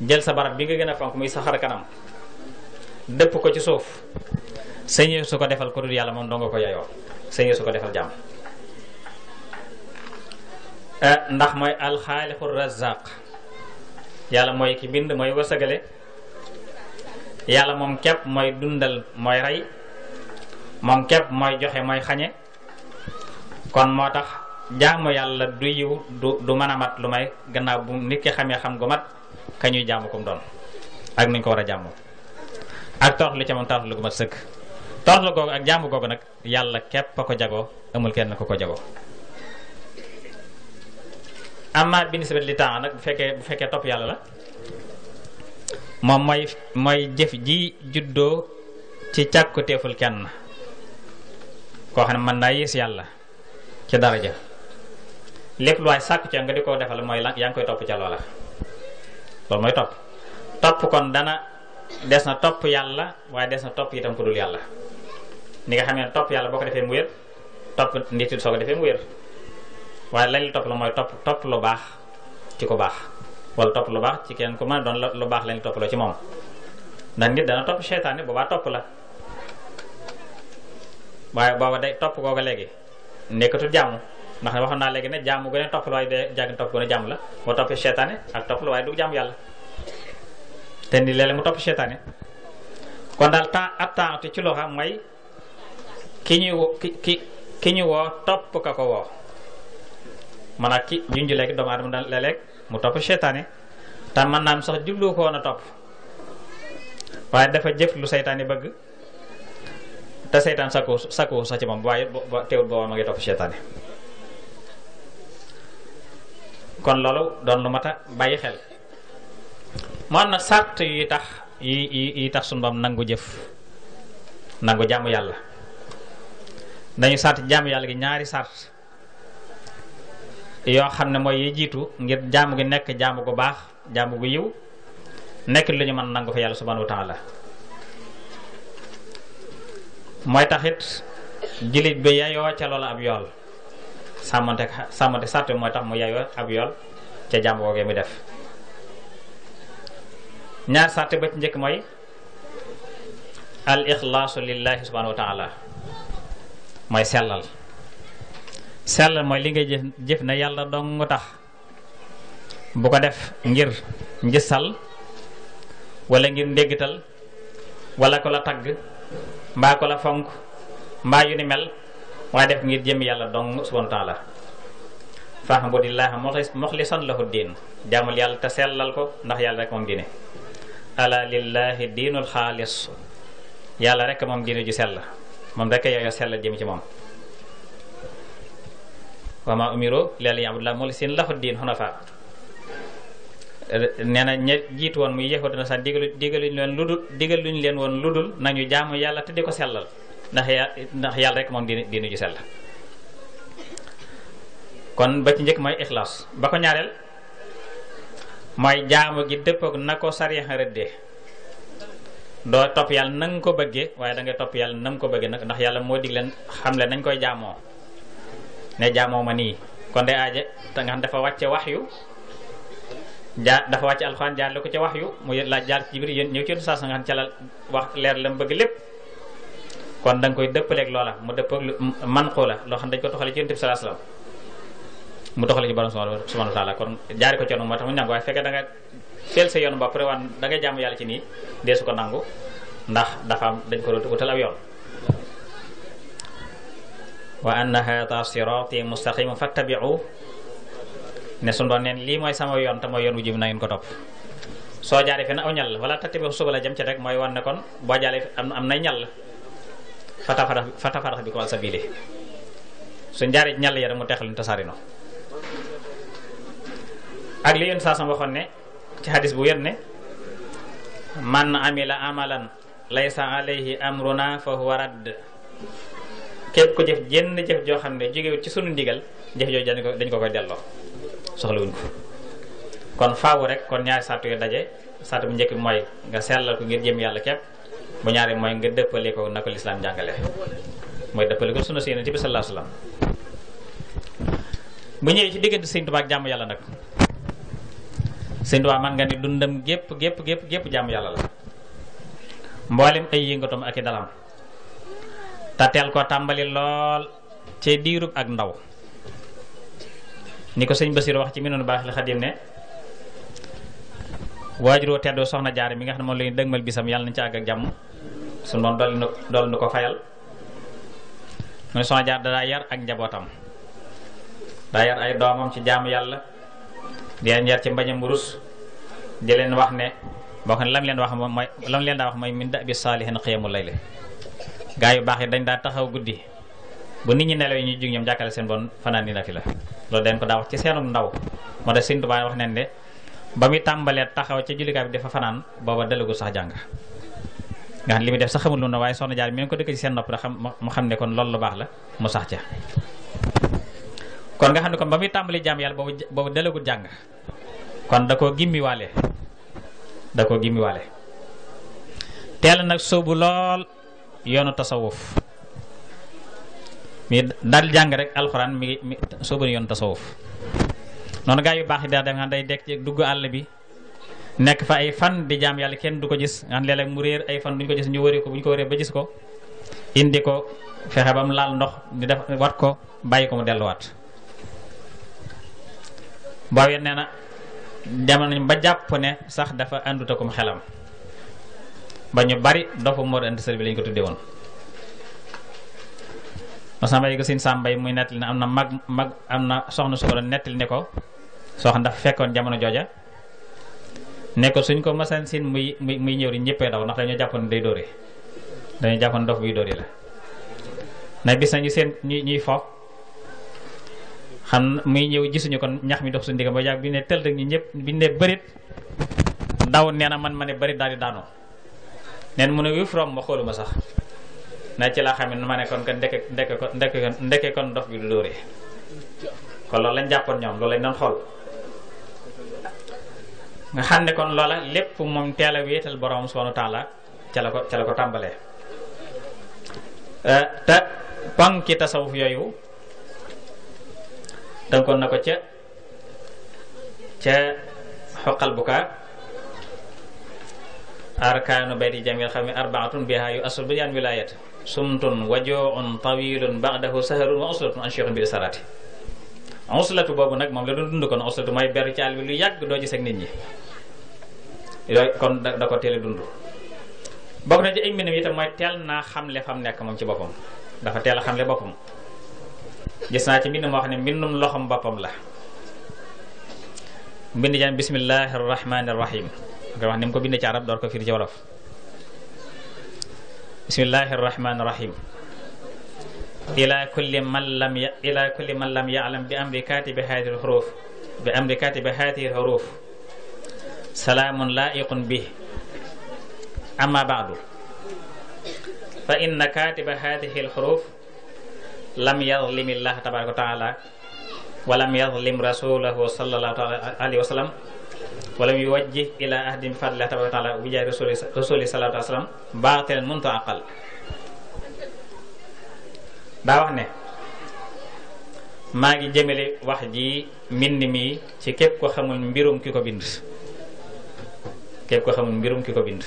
Speaker 3: jël sa barab bi nga gën a fonk muy sa xar kanam dëpp ko ci suuf sëñee su ko defal ku dul yàlla moom doo nga ko yeyoo sëñee su ko defal jaam ndax mooy alxaaliqu razaq yàlla mooy ki bind mooy wërsëgale yàlla moom képp mooy dundal mooy rey moom képp mooy joxe mooy xañe kon moo tax jaamu yàlla du yiw du mën a mat lu may gannaaw bu nit ki xamee xam gu mat ka ñuy jaamu kum doon ak nuñ ko war a jaamu ak toroxlu ca moom toroxlu gu mat sëkk. toroxlu googu ak jaamu googu nag yàlla képp a ko jagoo, amul kenn ko jagoo. amma bi nisbati li temps nag bu fekkee topp yàlla la moom mooy jëf ji juddoo ci càkku teeful kenn koo xam ne mën naa yées yàlla ci daraja. lépp lu waay sàkku ca nga di ko defal mooy lan yaa ngi koy topp ca loola. loolu mooy topp kon des na topp yàlla waaye des na topp itam ku dul yàlla. ni nga xam ne topp yàlla boo ko defee mu wér, topp nit it soo ko defee mu wér. waaye lañ la topp la mooy topp lu baax ci ku baax wala topp lu baax ci kenn ku mën a doon lu baax lañ topp la ci moom. ndax nit dana topp seytaane boobaa topp la waaye booba day topp googa léegi nekkatul jaamu. ndax waxoon naa léegi ne jaamu gën a topp la waaye de jàng topp gën a jaamu la boo toppee seytaane ak topp la waaye du jaamu yàlla te ni léeg-léeg mu topp seytaane. kon daal temps ci loxa mooy ki ñu woo topp ka ko woo maanaam ki junj léegi doomu aadama daal léeg-léeg mu topp seytaane te mën naa am sax jublu ko woon a topp waaye dafa jëf lu seytaane bëgg te seytaan sakku sax ci moom waaye teewul booba ma ngi topp seytaane. kon loolu doon lu mat a bàyyi xel moo am nag sart yi tax sunu Boroom nangu jëf nangu jaamu yàlla. dañu sart jaamu yàlla gi ñaari sart yoo xam ne mooy yi jiitu ngir jaamu gi nekk jaamu gu baax jaamu gu yiw nekk lu ñu mën nangu fa yàlla subhanahu wa ta'ala. mooy taxit jullit bi yayoo ca loola ab yool sàmmante sart mooy tax mu yayoo ab yool ca jaamu googee mi def. ñaar sart ba ci njëkk mooy al ixlaasu lillahi subhanahu wa ta'ala mooy sellal mooy li ngay jëf na yàlla dong tax bu ko def ngir njësal wala ngir ndéggital wala ko la tagg mbaa ko la fonk mbaa yu ni mel waaye def ngir jëm yàlla dong subhanahu wa ta'ala. fa'budillaha mukhlisan lahu diin jaamul yàlla te sellal ko ndax yàlla rek moom diine. ala lillahi diinul xaalis yàlla rek moom diine ju sell moom rek yooyu sellal jëm ci moom. wa ma umiru illa liya'budullaha mukhlisina lahu diin hunafa. nee na ña jiitu woon muy yéexut na sax digaluñ leen woon ludul nañu jaamu yàlla te di ko sellal ndax yàlla rek moom diine ju sell. kon ba ci njëkk mooy ixlaas ba ko ñaareel mooy jaamu gi dëppook na ko sariya rëddee doo topp yàlla na nga ko bëggee waaye da ngay topp yàlla na nga ko bëggee nag ndax yàlla moo dig leen xamle nañ koy jaamoo ne jaamoo ma nii. kon day aaje te nga xam dafa wàcce waxyu dafa wàcce alxuraan jaar la ko ca waxyu mu laaj jaar ci biir yéen ñëw ci saa sa nga xam ca la wax leer la mu bëgg lépp. kon da nga koy dëppaleeg loola mu dëppoog man xoo la loo xam dañ ko toxale ci Yonent bi sallallahu alayhi wasallam mu doxale ci borom subhanahu wa ta'ala. kon jaari ko ci yoonu moo tax mu nangu waaye fekkee da nga feel sa yoonu ba pare waan da ngay jaamu yàlla ci nii dee su ko nangu ndax dafa am dañ ko wutal ab yoon. wa anna hadha sirati mustaqima fattabi'u ne su doon neen lii mooy sama yoon te mooy yoon wu jëm na ngeen ko topp. soo jaaree fi na aw ñal wala tattabi'u subula jëm ci rek mooy wan ne kon boo jaaree am nay ñal fatafarax bi ko al sabili suñ jaaree ci ñal ya mu teexal ñu tasaarino. ak li yoon saa sama waxoon ne ci hadis bu wér ne man amila amalan laysa alayhi amruna fa huwa radd. képp ko jëf jenn jëf joo xam ne jógewut ci sunu ndigal jëf jooju dañ ko koy delloo soxlawuñ ko. kon faawu rek kon ñaari sart yu daje sart bu njëkk bi mooy nga sellal ko ngir jëm yàlla képp bu ñaari mooy nga dëppale ko na ko lislaam jàngale mooy dëppale ko sunna si Yonent bi sallallahu alayhi wasallam. bu ñëwee ci diggante Sëñ Tuubaa ak jàmm yàlla nag Sëñ Tuubaa man nga ni dundam gépp jàmm yàlla la mboolem ay yëngatam ak i dalam te teel ko tàmbali lool ci diirub ak ndaw ni ko sëñ Basiru wax ci Minanu Baaxil Xadim ne waajuroo teddu soxna Jaara mi nga xam ne moom la ñu dëgmal bisam yàlla nañu ci àgg ak jàmm suñu doon dolli nu ko fayal. mu ne soxna Jaara daa yar ak njabootam daa yar ay doomam ci jaamu yàlla di leen yar ci mbañam rus di leen wax ne boo xam ne lam leen daa wax mooy min da bi saalihin qiyamul layl gaa yu baax yi dañ daa taxaw guddi bu nit ñi nelaw yi ñuy jug ñoom jàkkale seen bon fanaan ni na fi la loolu dañ ko daa wax ci seenu ndaw moo tax Sëriñ Tuubaa wax nañ ne ba muy tàmbalee taxaw ca jullikaay bi dafa fanaan booba dalagul sax jàng nga xam li muy def sax xamul lu na waaye soxna jaar mi ngi ko dëkk ci seen nopp da mu xam ne kon loolu lu baax la mu sax ca kon nga xam ne kon ba muy tàmbali jaam yàlla boobu dalagul jàng kon da koo gimmiwaale teel nag sóobu lool yoonu tasawuf mi dal jàng rek alxuraan mi sóobu yoonu tasawuf noonu gaa yu baax yi daal def nga day dekk ci dugg àll bi nekk fa ay fan di jaam yàlla kenn du ko gis nga léeg-léeg mu réer ay fan duñ ko gis ñu wëri ko bu ñu ko wëree ba gis ko indi ko fexe ba mu laal ndox di def wat ko bàyyi ko mu delluwaat boobu nee na demal nañ ba jàpp ne sax dafa àndut akum xelam ba ñu bari dofu moo indi sër bi lañ ko tuddee woon masamba yi ko Sëriñ Sàmbay muy nettali ne am na mag am na soxna su ko doon nettali ne ko soxna dafa fekkoon jamono jooja ne ko suñ ko masan sin muy ñëw di ñëppee daw ndax dañoo jàppoon day dóore dañoo jàppoon dof buy dóore la na bis nañu seen ñuy foof xam muy ñëw gisuñu kon ñax mi dox suñu digga ba yàgg bi ne tël rek ñu ñëpp bi ne bërit daw nee na man ma ne bërit daal di daanoo neen mu ne wif rom ma xooluma sax na ci laa xam ne ma ne kon ndeke kon dof bi du dóore kon loolu lañ jàppoon ñoom loolu lañ doon xool nga xam ne kon loola lépp moom teel a wéetal borom subhanahu wa ta'ala ca la ko tàmbalee te ponki tasawuf yooyu tënkoon na ko ca xoqal bukaa arkaanu bayti jamil xam ne arbaatun biha yu asul biyan wilayat sumtun wajoon tawilun ba'dahu saharun wa uslatun an shaykhun bi sarati uslatu boobu nag moom la doon dund kon uslatu mooy beru ci àll bi lu yàgg doo gis ak nit ñi yooyu kon da ko teel a dund bokk na ci ay mbindam itam mooy teel naa xamle fam nekk moom ci boppam dafa teel a xamle boppam gis naa ci mbind moo xam ne mbindum loxom boppam la mbind jaan bismillahi rahmani rahim nga wax ni mu ko bind ci arab door ko firi ci wolof bismillahi rahmani rahim ila kulli man lam ya'lam bi amri katibi hadhihi al-huruf salaamun laa'iqun bih amma ba'du fa inna katiba hadhihi al-huruf lam yadhlim Allah tabaraka wa ta'ala wa lam yadhlim rasulahu sallallahu alayhi wa sallam wa lam yuwajjih ila ahadin bi fadlillahi tabaraka wa ta'ala bi jaahi rasuli sallallahu alayhi wa sallam baatilan muntaqal daa wax ne maa ngi jëmale wax ji mbind mi ci képp ko xamul mbirum ki ko bind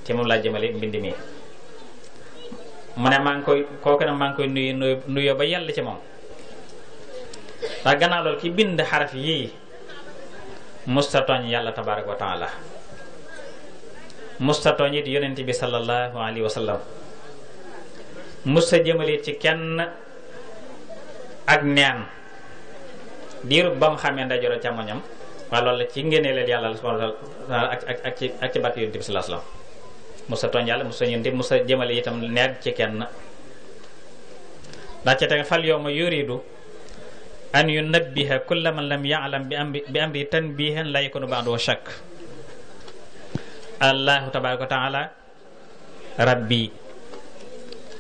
Speaker 3: ci moom laa jëmale mbind mi mu ne maa ngi koy kooku nag maa ngi koy nuyoo ba yàlla ci moom ndax gannaaw loolu ki bind xaraf yii musta tooñ yàlla tabaraka wa taala musta tooñ it yonent bi sallallahu alayhi wa sallam musta jëmale ci kenn ak neen diirub ba mu xamee ndeyjoor càmmoñam waaye loolu la ci ngénneeleel yàlla subhanahu wa ta'ala ak ci barke yonent bi sallallahu alayhi wa sallam musta tooñ yàlla musta yonent musta jëmale itam neen ci kenn ndax ca teg fal yawma yuridu an yunabbiha kulla man lam ya'lam bi amri tanbihan la yakunu ba'dahu shakk allahu tabaraka wa ta'ala rabbi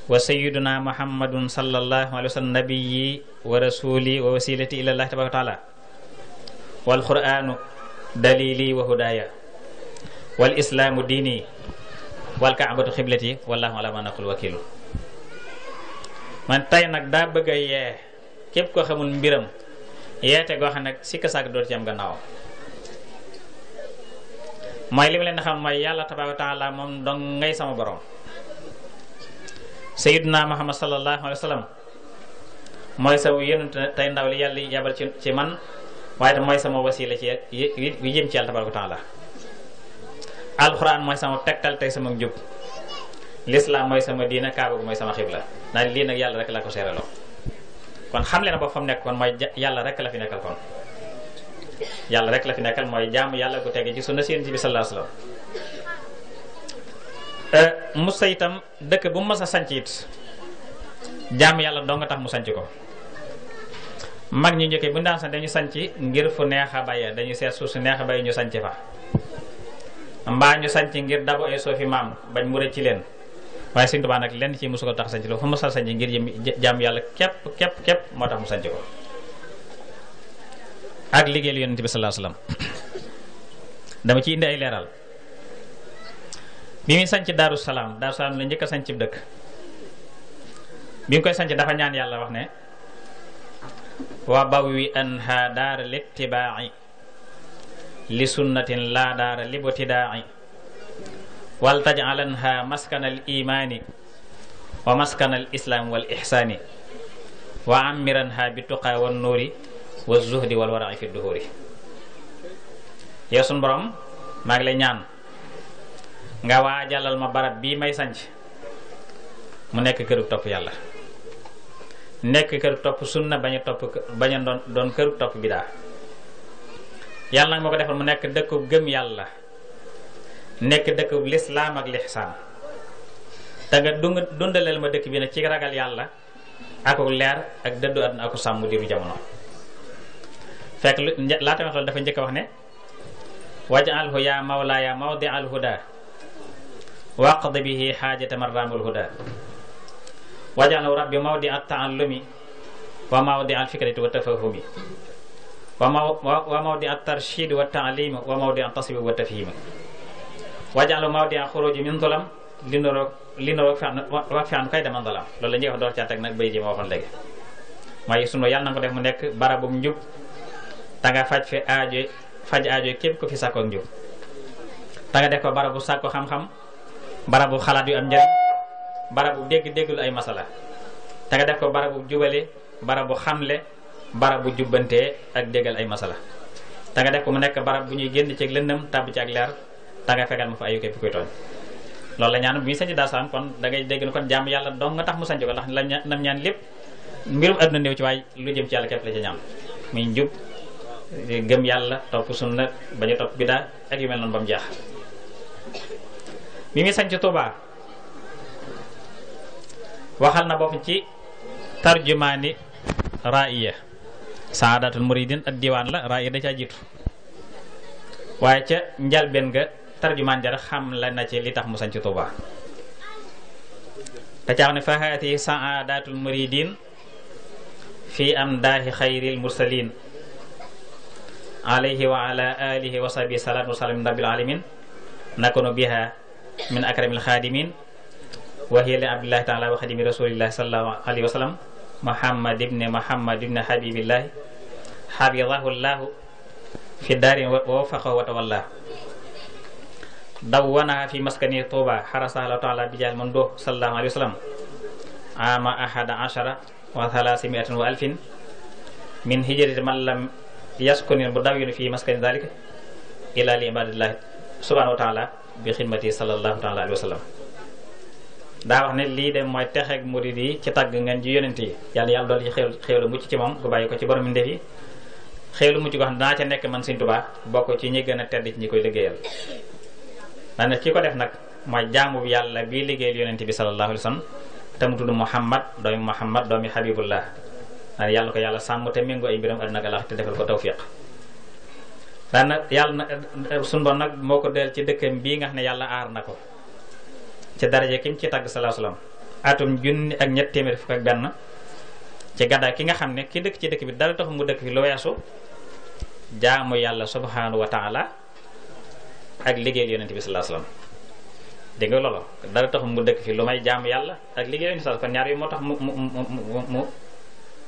Speaker 3: wa sayyiduna muhammadun sallallahu alayhi wa sallam nabiyyi wa rasuli wa wasilati ila allah tabaraka wa ta'ala wal qur'anu dalili wa hudaya wal islamu dini wal ka'batu xiblati wallahu ala ma naqul wakilu man tey nag daa bëgg a yee képp koo xamul mbiram yeete goo xam ne sikka sàkk dootu ci am gannaaw mooy li mu leen xam mooy yàlla tabaraka wa taala moom dong ngay sama borom sayyiduna muhammad sallallahu alayhi wa sallam mooy sa yonent tey ndaw li yàlla yabal ci man waaye tam mooy sama wasila ci yi jëm ci yàlla tabaraka wa taala alxuraan mooy sama tegtal tey sama njub lislaam mooy sama diina kaaba gu mooy sama xibla naa lii nag yàlla rek la ko seeraloo kon xam leen bopp fa mu nekk kon mooy yàlla rek la fi nekkal kon yàlla rek la fi nekkal mooy jaamu yàlla gu tege ci sunna Yonent bi sallallahu alayhi wasallam Musa itam dëkk bu mu mës a sanc it jaam yàlla doo nga tax mu sanc ko. mag ñu njëkkee bu ñu daan sanc dañu sanc ngir fu neex a baye, dañu seet suuf su neex a baye ñu sanc fa, mbaa ñu sanc ngir dabu ay soofi maam bañ mu rëcc ci leen. waaye Sëñ Tuubaa nag lenn ci musu ko tax sanc lo fu mu sal sanc ngir jaam yàlla képp moo tax mu sanc ko ak liggéeyal Yonent bi sallallahu alayhi wasallam. dama ci indi ay leeral. bi muy sanc Daaru Salaam la njëkk a sanc dëkk. bi mu koy sanc dafa ñaan yàlla wax ne wa bawwi anha daara littibaa'i li sunnatin la daara libtidaa'i wal taj'alanha maskanal imaani wa maskanal islaam wal ihsaani wa ammiranha bi tuqaa wan nuuri wa zuhdi wal wara'i fi duhuri. yow sun borom maa ngi lay ñaan nga waajalal ma barab bii may sanc mu nekk këru topp yàlla, nekk këru topp sunna bañ a doon këru topp bidaa. yàlla nag moo ko defal mu nekk dëkkub gëm yàlla, nekk dëkkub lislaam ak lixsaan, te nga dundaleel ma dëkk bi nag ci ragal yàlla akuk leer ak dëddu àdduna aku sàmm diiru jamono. fekk laata wax loolu dafa njëkk a wax ne waj'alhu ya mawlaaya mawdi'al huda waqdi bihi xaajata man raamul huda waj'alhu rabbi mawdi'at ta'allumi wa mawdi'al fikrati wa tafahumi wa mawdi'at tarshidi wa ta'limi wa mawdi'at taswibi wa tafhimi waj'alhu mawdi'a xuruji min zulam li nuroog fi an kayda man zalam. loolu la ñuy wax door caa teg nag bay ji ma waxoon léegi. mooy sunu yàlla na ko def mu nekk barabum njub ta nga faj aajo képp ko fi sàkkook njub, ta nga def ko barabu sàkko xam-xam, barabu xalaat yu am njariñ, barabu dégg-dégglu ay masala, ta nga def ko barabu jubale, barabu xamle, barabu jubbantee ak déggal ay masala, ta nga def ko mu nekk barab bu ñuy génn ci lëndëm tàbb ci ak leer, ta nga fegal ma fa ayu képp koy tooñ. loolu la ñaan bu ñu sañc Daaru Salaam kon da ngay dégg ne kon jaam yàlla dong nga tax mu sañc ko, ndax la nam ñaan lépp mbirum àdduna néew ci waaye lu jëm ci yàlla képp la ci ñaan, muy njub, gëm yàlla, topp sunna bañ a topp bidaa ak yu mel noonu ba mu jeex. bi muy sañc Tuubaa waxal na bopp ci tarjumaani ra'iya saadatul muridin ak diwaan la ra'iya da caa jiitu, waaye ca njalbeen ga tarjumaan jar xam la na ci li tax mu sañc Tuubaa. te caax ne fa haati saadatul muridin fi amdaahi xayril mursalin alayhi wa ala alihi wa sahbihi salaatu wa salaam rabbil alamin nakunu biha min akramil xaadimin wa hiya li abdillahi taala wa xadimi rasulillahi sallallahu alayhi wa sallam muhammad ibn habibillahi habidahu llahu fi daarin wa wafaqahu wa tawalla dawwanaha fi maskani Tuuba xarasaha Allah taala bijaal man do sallallahu alayhi wa sallam ama ahada ashara wa thalathimiatin wa alfin min hijrati man lam yaskunil bu daw yunu fii maskani dalika ila li ibadillahi subhanahu wa taala bi xidmati sallallahu taala alayhi wa sallam. daa wax ne lii de mooy texeeg murid yi ci tagg ngeen ji yonent yi yàlla dool ci xéewlu mucc ci moom gu bàyyi ko ci borom ndef yi, xéewlu mucc ko xam danaa ca nekk man Sëñ Tuubaa bokk ci ñi gën a tedd ci ñi koy liggéeyal. daane ki ko def nag mooy jaamu yàlla bii liggéeyal yonent bi sallallahu alayhi wa sallam te mu tudd Muhammad doomi Habibullah. daane yàlla ko yàlla sàmm te méngoo ay mbiram àddina ak àllaaxira te defal ko tawfiq. daana yàlla na sunu Boroom nag moo ko del ci dëkkam bii nga xam ne yàlla aar na ko ci daraje kim ci tàgg sallallahu alayhi wa sallam atum junni ak ñett téeméer fukk ak benn ci gàddaay ki nga xam ne ki dëkk ci dëkk bi dara tax mu dëkk fi lu weesu jaamu yàlla subhanahu wa taala ak liggéeyal yonent bi sallallahu alayhi wa sallam. dégg nga loolu dara tax mu dëkk fi lu may jaamu yàlla ak liggéeyal yonent bi kon ñaar yu moo tax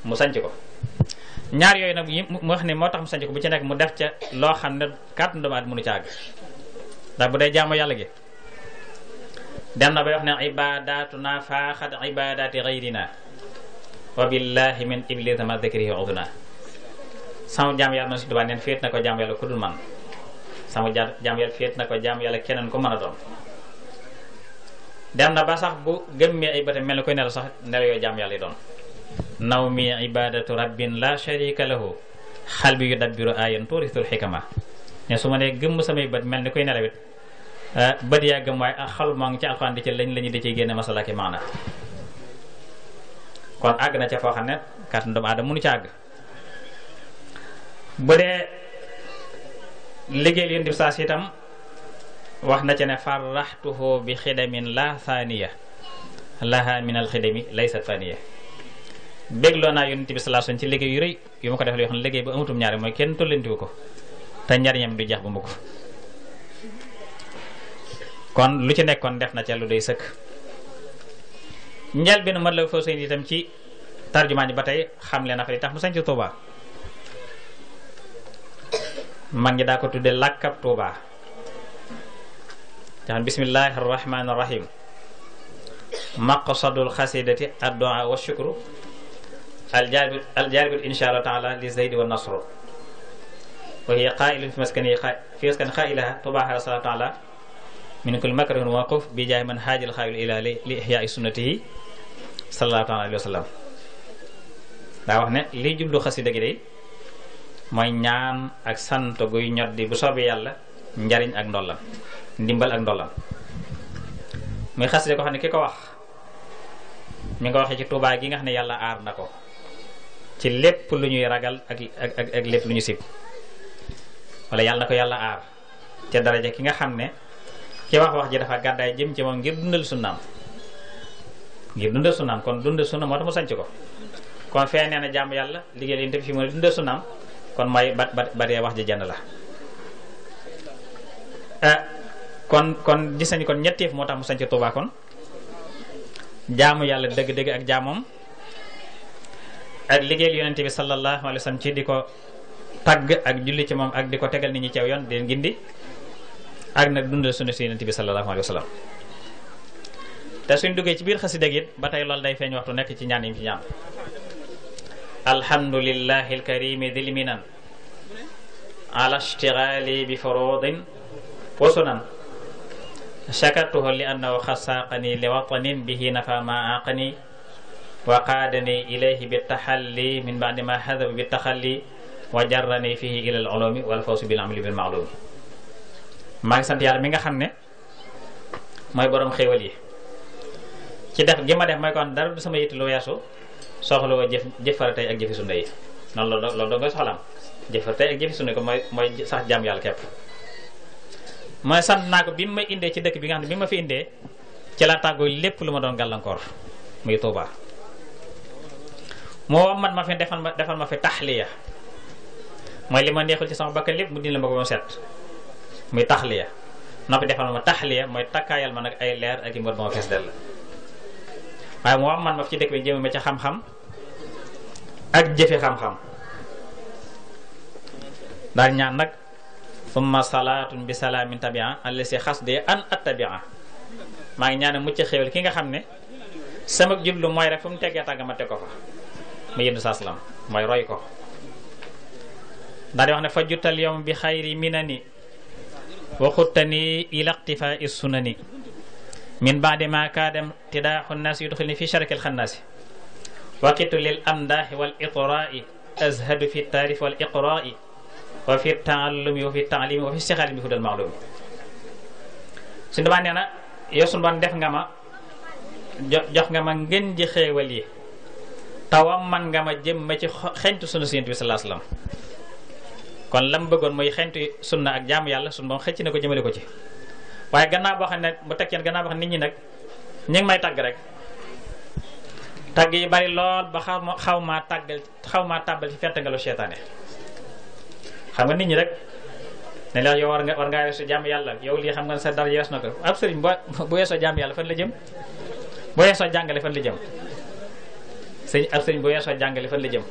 Speaker 3: mu sanc ko. ñaar yooyu nag mu wax ne moo tax mu sanc ko bu ci nekk mu def ca loo xam ne kàttan doomu aadama mënu ca àgg. ndax bu dee jaamu yàlla gi dem na bay wax ne ibadatuna faaxat ibadati gayrina wa billahi min iblis ma dhikrihi uduna. sama jaam yàlla man Sëñ Tuubaa neen féet na ko jaam yàlla ku dul man, sama jaam yàlla féet na ko jaam yàlla keneen ko mën a doon. dem na ba sax bu gëmmee ay bëtam mel ni koy nelaw sax nelaw yooyu jaam yàlla yi doon. nawmi ibadatu rabbin la sharika lahu xalbi yudabbiru ayan turisul xikama ne su ma nee gëmm samay bët mel ni koy nelawit bët yàgg mooy xalu moo ngi ci alxuraan di ci lañ lañu di ci génne masala ki maana kon àgg na ca foo xam ne kàttan doomu aadama mënu ci àgg. bu dee liggéeyal yonent bi saas itam wax na ci ne farraxtuhu bi xidamin la thaniya laha min al xidami laysat thaniya bégloo naa yonent bi sallallahu alayhi wasallam ci liggéey yu rëy yu ma ko defal yoo xam ne liggéey ba amatum ñaari mooy kenn tollantiwu ko te njariñam du jeex ba mukk kon lu ci nekkoon def na ca lu doy sëkk. njël benn mat la foo seen itam ci tarjumaan ji ba tey xamle na fa li tax mu sañ ci Tuuba mag ñi daa ko tudde làkkab Tuuba jaxan bismillahi arrahmani irrahim maqsadul xasidati addu'a wa shukru aljalibul insha allah taala li zaydi wa nasru wa hiya qailun fi maskani qailaha tubaha sallallahu taala min kulli makruhin waquf bi jaay man haajil xaayul ila li ihya'i sunnatihi sallallahu taala alayhi wa sallam daa wax ne liy jublu xasida gi day mooy ñaan ak sant guy ñoddi bu soobee yàlla njariñ ak ndollam ndimbal ak ndollam muy xasida ko xam ne ki ko wax mi nga waxee ci Tuubaa gi nga xam ne yàlla aar na ko ci lépp lu ñuy ragal ak lépp lu ñu sib wala yàlla na ko yàlla aar ca daraja ki nga xam ne ki wax ji dafa gàddaay jëm ci moom ngir dundal sunnaam kon dundal sunnaam moo tax mu sanc ko kon fee nee na jàmm yàlla liggéey leen te fi mu ne dundal sunnaam kon mooy ba dee wax ji jenn la kon gis nañu kon ñetteef moo tax mu sanc Tuubaa kon jaamu yàlla dëgg-dëgg ak jaamoom ak liggéeyal yonent bi sallallahu alayhi wa sallam ci di ko tagg ak julli ci moom ak di ko tegal nit ñi ceew yoon di leen gindi ak nag dundal sunna si yonent bi sallallahu alayhi wa sallam te suñ duggee ci biir xasida gi ba tey loolu day feeñ waxtu nekk ci ñaan yi ci ñaan alhamdulillahi alkarimi dil minan ala ishtighali bi furudin wa sunan shakartuhu li annahu xasaaqani li watanin bihi nafa ma aqani wa qaadani ilayhi bi taxalli min ba'di ma hadaba bi taxalli wa jarrani fihi ila al ulumi wal fawsi bil amali bil ma'lumi maa ngi sant yàlla mi nga xam ne mooy borom xéewal yi ci def gi ma def mooy kon dara du sama yitt lu weesu soxla woo jëf faratay ak jëfi sunna yi noonu loolu doo koy soxlaam jëf faratay ak jëfi sunna ko mooy sax jàmm yàlla képp mooy sant naa ko bi mu ma indee ci dëkk bi nga xam ne bi ma fi indee ci la tàggoo lépp lu ma doon gàllankoor muy Tuubaa moo man ma fi defal ma fi taxliya mooy li ma neexul ci sama bakkan lépp mu dina ma ko ba set muy taxliya noppi defal ma taxliya mooy takkaayal ma nag ay leer ak i mbir ba ma fees dell waaye moo man ma fi ci dëkk bi jëme ma ci xam-xam ak jëfe xam-xam daal ñaan nag summa salaatun bi salaamin tabia allasi xasde an attabia maa ngi ñaan mucc xéewal ki nga xam ne sama jublu mooy rek fu mu teggee tàgg ma teg ko fa mu yendu saaslam mooy roy ko daal di wax ne fa juttal yawm bi xayri minani wa xuttani ila iqtifaa sunani min baadi ma kaadam tidaaxu naas yudxilni fi sharakil xannaasi waqitu lil amdaahi wal itraai azhadu fi taarif wal iqraai wa fi taallumi wa fi taalimi wa fi istixaali bi hudal maalumi suñu damaa nee na yow suñu ban def nga ma jox nga ma ngeen ji xéewal yi tawam man nga ma jëm ma ci xeñtu sunu Yonent bi sallallahu alayhi wasallam kon lam bëggoon mooy xeñtu sunna ak jaamu yàlla sunu moom xëcc na ko jëmale ko ci waaye gannaaw boo xam ne bu teg yeen gannaaw boo xam ne nit ñi nag ñu ngi may tagg rek tagg yi bari lool ba xaw maa tàbbal ci fett nga lu seytaane xam nga nit ñi rek ne la yow war ngaa weesu jaamu yàlla yow lii xam nga sa dara yees na ko ab sëriñ bu weesoo jaamu yàlla fan la jëm bu weesoo jàngale fan la jëm ab sëriñ bu weesoo jàngale fan la jëm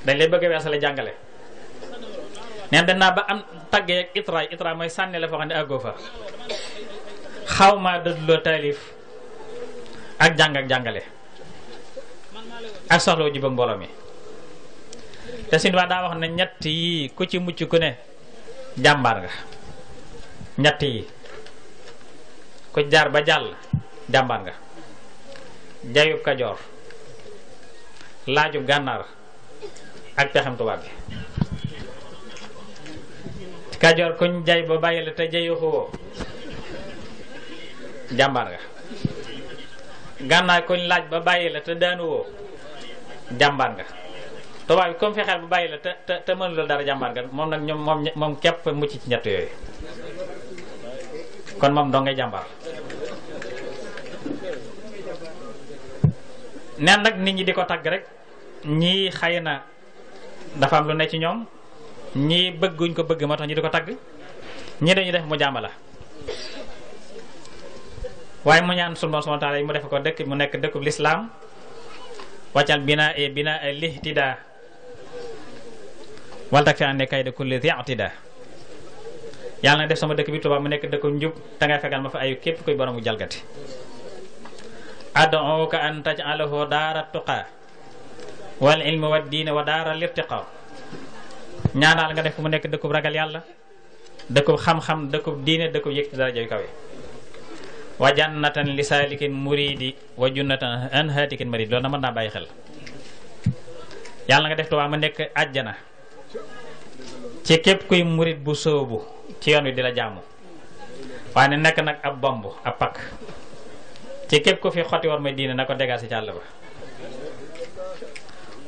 Speaker 3: dañ lay bëgg a weesale jàngale neen danaa ba am taggee ak itra mooy sànni la foo xam ne àggoo fa xaw maa dëddloo taalif ak jàng ak jàngale ak soxla jubag mbooloo mi te suñu wax daa wax ne ñett yi ku ci mucc ku ne jàmbaar nga ñett yi ku jaar ba jàll jàmbaar nga jayub kajoor laajub gànnaar ak pexem tubaab bi kajoor kuñ jay ba bàyyi la te jayu xoo jàmbaar nga. Gànnaar koñ laaj ba bàyyi la te daanuwoo jàmbaar nga. tubaab bi comme fexeel ba bàyyi la te mënuloo dara jàmbaar nga moom nag moom képp mucc ci ñett yooyu kon moom doo ngay jàmbaar. neen nag nit ñi di ko tagg rek ñii xëy na dafa am lu ne ci ñoom ñii bëgguñ ko bëgg moo tax ñu di ko tagg ñii dañuy def mu jàmbala waaye mu ñaan sunu Boroom subhaanahu wa taala yi mu def ko dëkk mu nekk dëkkub lislaam wàccal bina lihtidaa wal tak fi an ne kay de kulli i'tidaa yàlla na def sama dëkk bi Tuubaa mu nekk dëkkub njub te ngay fegal ma fa ayu képp koy boromu jalgati ad'uka an taj'alahu daara tuqaa wal ilmi wad diine wa daara lirtiqaa ñaanal nga def ko mu nekk dëkkub ragal yàlla dëkkub xam-xam dëkkub diine dëkkub yëkkati daraja yu kawe wa jannatan li saalikin muridi wa junnatan an haatikin marid loolu na mën naa bàyyi xel yàlla nga def Tuubaa mu nekk àjjana ci képp kuy murid bu sóobu ci yoon wi di la jaamu waaye ne nekk nag ab bomb ab pakk ci képp ku fi xotti war may diine na ko dégal si càll ba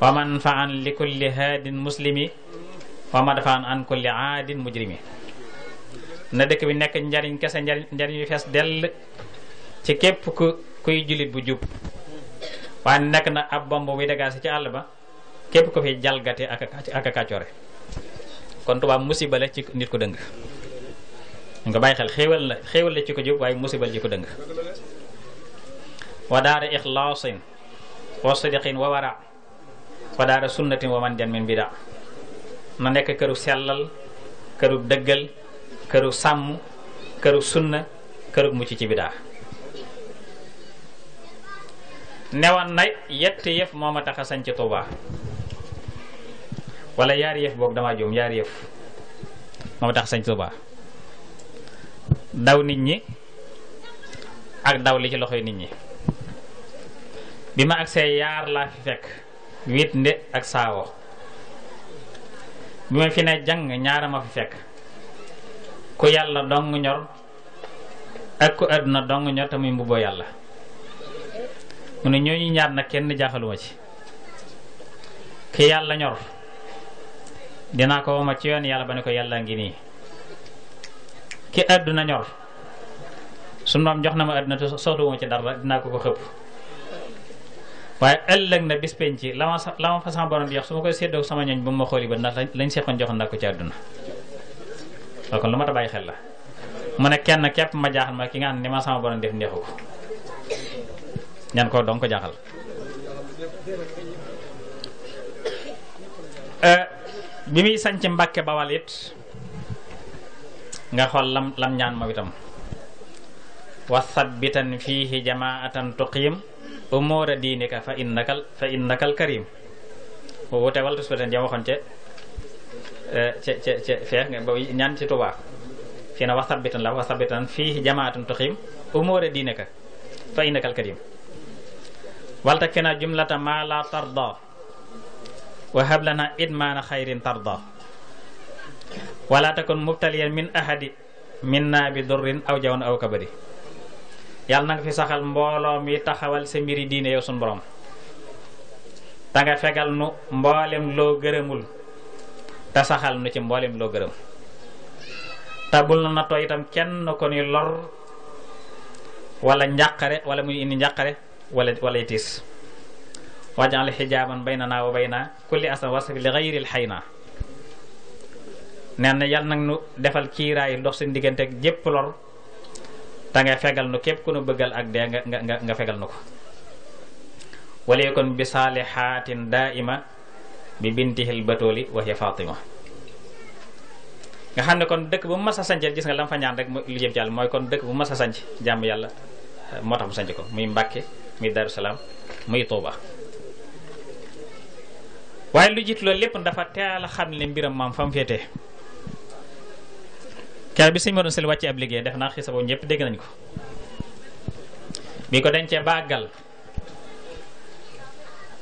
Speaker 3: wa man fa an li kulli haadin muslimi wa ma dafa an kulli aadin mujrimi na dëkk bi nekk njariñ kese njariñ yu fees dell ci képp kuy jullit bu jub waaye nekk na ab bomb buy dégal si ci àll ba képp ku fi jalgate ak a kàccoore kon Tuubaa musiba la ci nit ko dëng nga bàyyi xel xéewal la ci ko jub waaye musibal ci ko dëng wa daara ixlaasin wa sidqin wa wara wa daara sunnatin wa man jan min bida na nekk këru sellal këru dëggal këru sàmm këru sunna këru mucc ci bidaa newoon na yetti yëf moo ma tax a sañ ci Tuubaa wala yaari yëf boog dama juum yaari yëf moo ma tax a sañ ci Tuubaa daw nit ñi ak daw li ci loxoy nit ñi bi ma agsee yaar laa fi fekk wit nde ak saawo bi ma fi ne jàng ñaara ma fi fekk ku yàlla dong ñor ak ku àdduna dong ñor te muy mbubboo yàlla mu ne ñooñu ñaar nag kenn jaaxaluma ci ki yàlla ñor dinaa ko woma ci yoon yàlla ba ne ko yàlla ngi nii ki àdduna ñor su noom jox na ma àdduna te soxluwuma ci dara dinaa ko xëpp waaye ëllëg na bis penc la ma fa sama borom di jox su ma koy séddoo sama ñooñ ba mu ma xooli ba ndax lañ seqoon joxoon naa ko ci àdduna loolu kon lu ma ta bàyyi xel la mu ne kenn képp ma jaaxal ma ki nga xam ne ni ma sama borom def neexu ko ñan ko doon ko jaaxal bi muy sañc Mbàkke Bawal it nga xool lam ñaan ma itam wa sabbitan fiihi jamaatan tuqiim umuura diinika fa innakal karim boobu te waltu speten jam waxoon ca feex nga ba ñaan ci Tuubaa fii na wa sabbitan fiihi jamaatan tuqiim umuura diinika fa innakal karim waltak fi na jumlata ma la tarda wa hablana idmaana xayrin tarda wala takun mubtaliyan min ahadi minna bi durrin aw jawan aw kabari yàlla na nga fi saxal mbooloo mi taxawal sa mbiri diine yow sun borom ta nga fegal nu mboolem loo gërëmul te saxal nu ci mboolem loo gërëm te bul na nattoo itam kenn ko ni lor wala njàqare wala muy indi njàqare wala tiis waj'al xijaaban baynana wa bayna kulli asan wasfi li gayril xayna nee na yàlla nag nu defal kiiraay dox seen diggante ak jépp lor te nga fegal nu képp ku nu bëggal ak dee nga fegal nu ko wala yakun bi saalihaatin daaima bi bintihil batooli wa hiya Fatima nga xam ne kon dëkk bu mu mas a sanc gis nga lam fa ñaan rek lu jëm ci yàlla mooy kon dëkk bu mu mas a sanc jàmm yàlla moo tax mu sanc ko muy Mbàkke muy Daaru Salaam muy Tuuba waaye lu jiitu loolu lépp dafa teel a xam ne mbiram maam fa mu féetee keroog bi sëñ Modou Sall wàcce ab liggéey def naa xisa boobu ñëpp dégg nañ ko bi ko dencee bàggal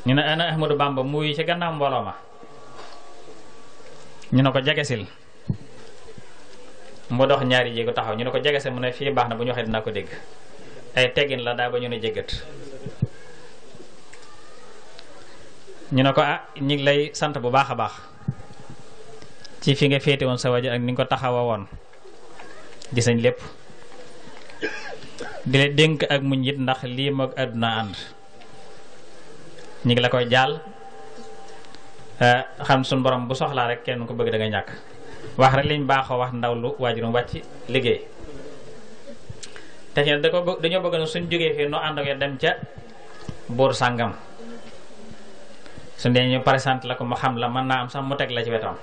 Speaker 3: ñu ne ana Ahmadou Bamba muy ci gannaaw mbooloo ma ñu ne ko jegesil mu dox ñaari jéego taxaw ñu ne ko jegesil mu ne fii baax na bu ñu waxee dinaa ko dégg ay teggin la daa ba ñu ne jéggat. ñu ne ko ñi ngi lay sant bu baax a baax ci fi nga féete woon sa waajur ak ni nga ko taxawa woon gis nañ lépp di la dénk ak muñ it ndax lii moog àdduna ànd ñu ngi la koy jaal xam suñu borom bu soxlaa rek kenn ko bëgg da nga ñàkk wax rek liñ baaxoo wax ndaw lu waajurum wàcc liggéey te ñun dañoo bëgg na suñ jógee fii nu ànd ak dem ca buur sàngam su dee ñu présenté la ko mu xam la mën naa am sax mu teg la ci wetam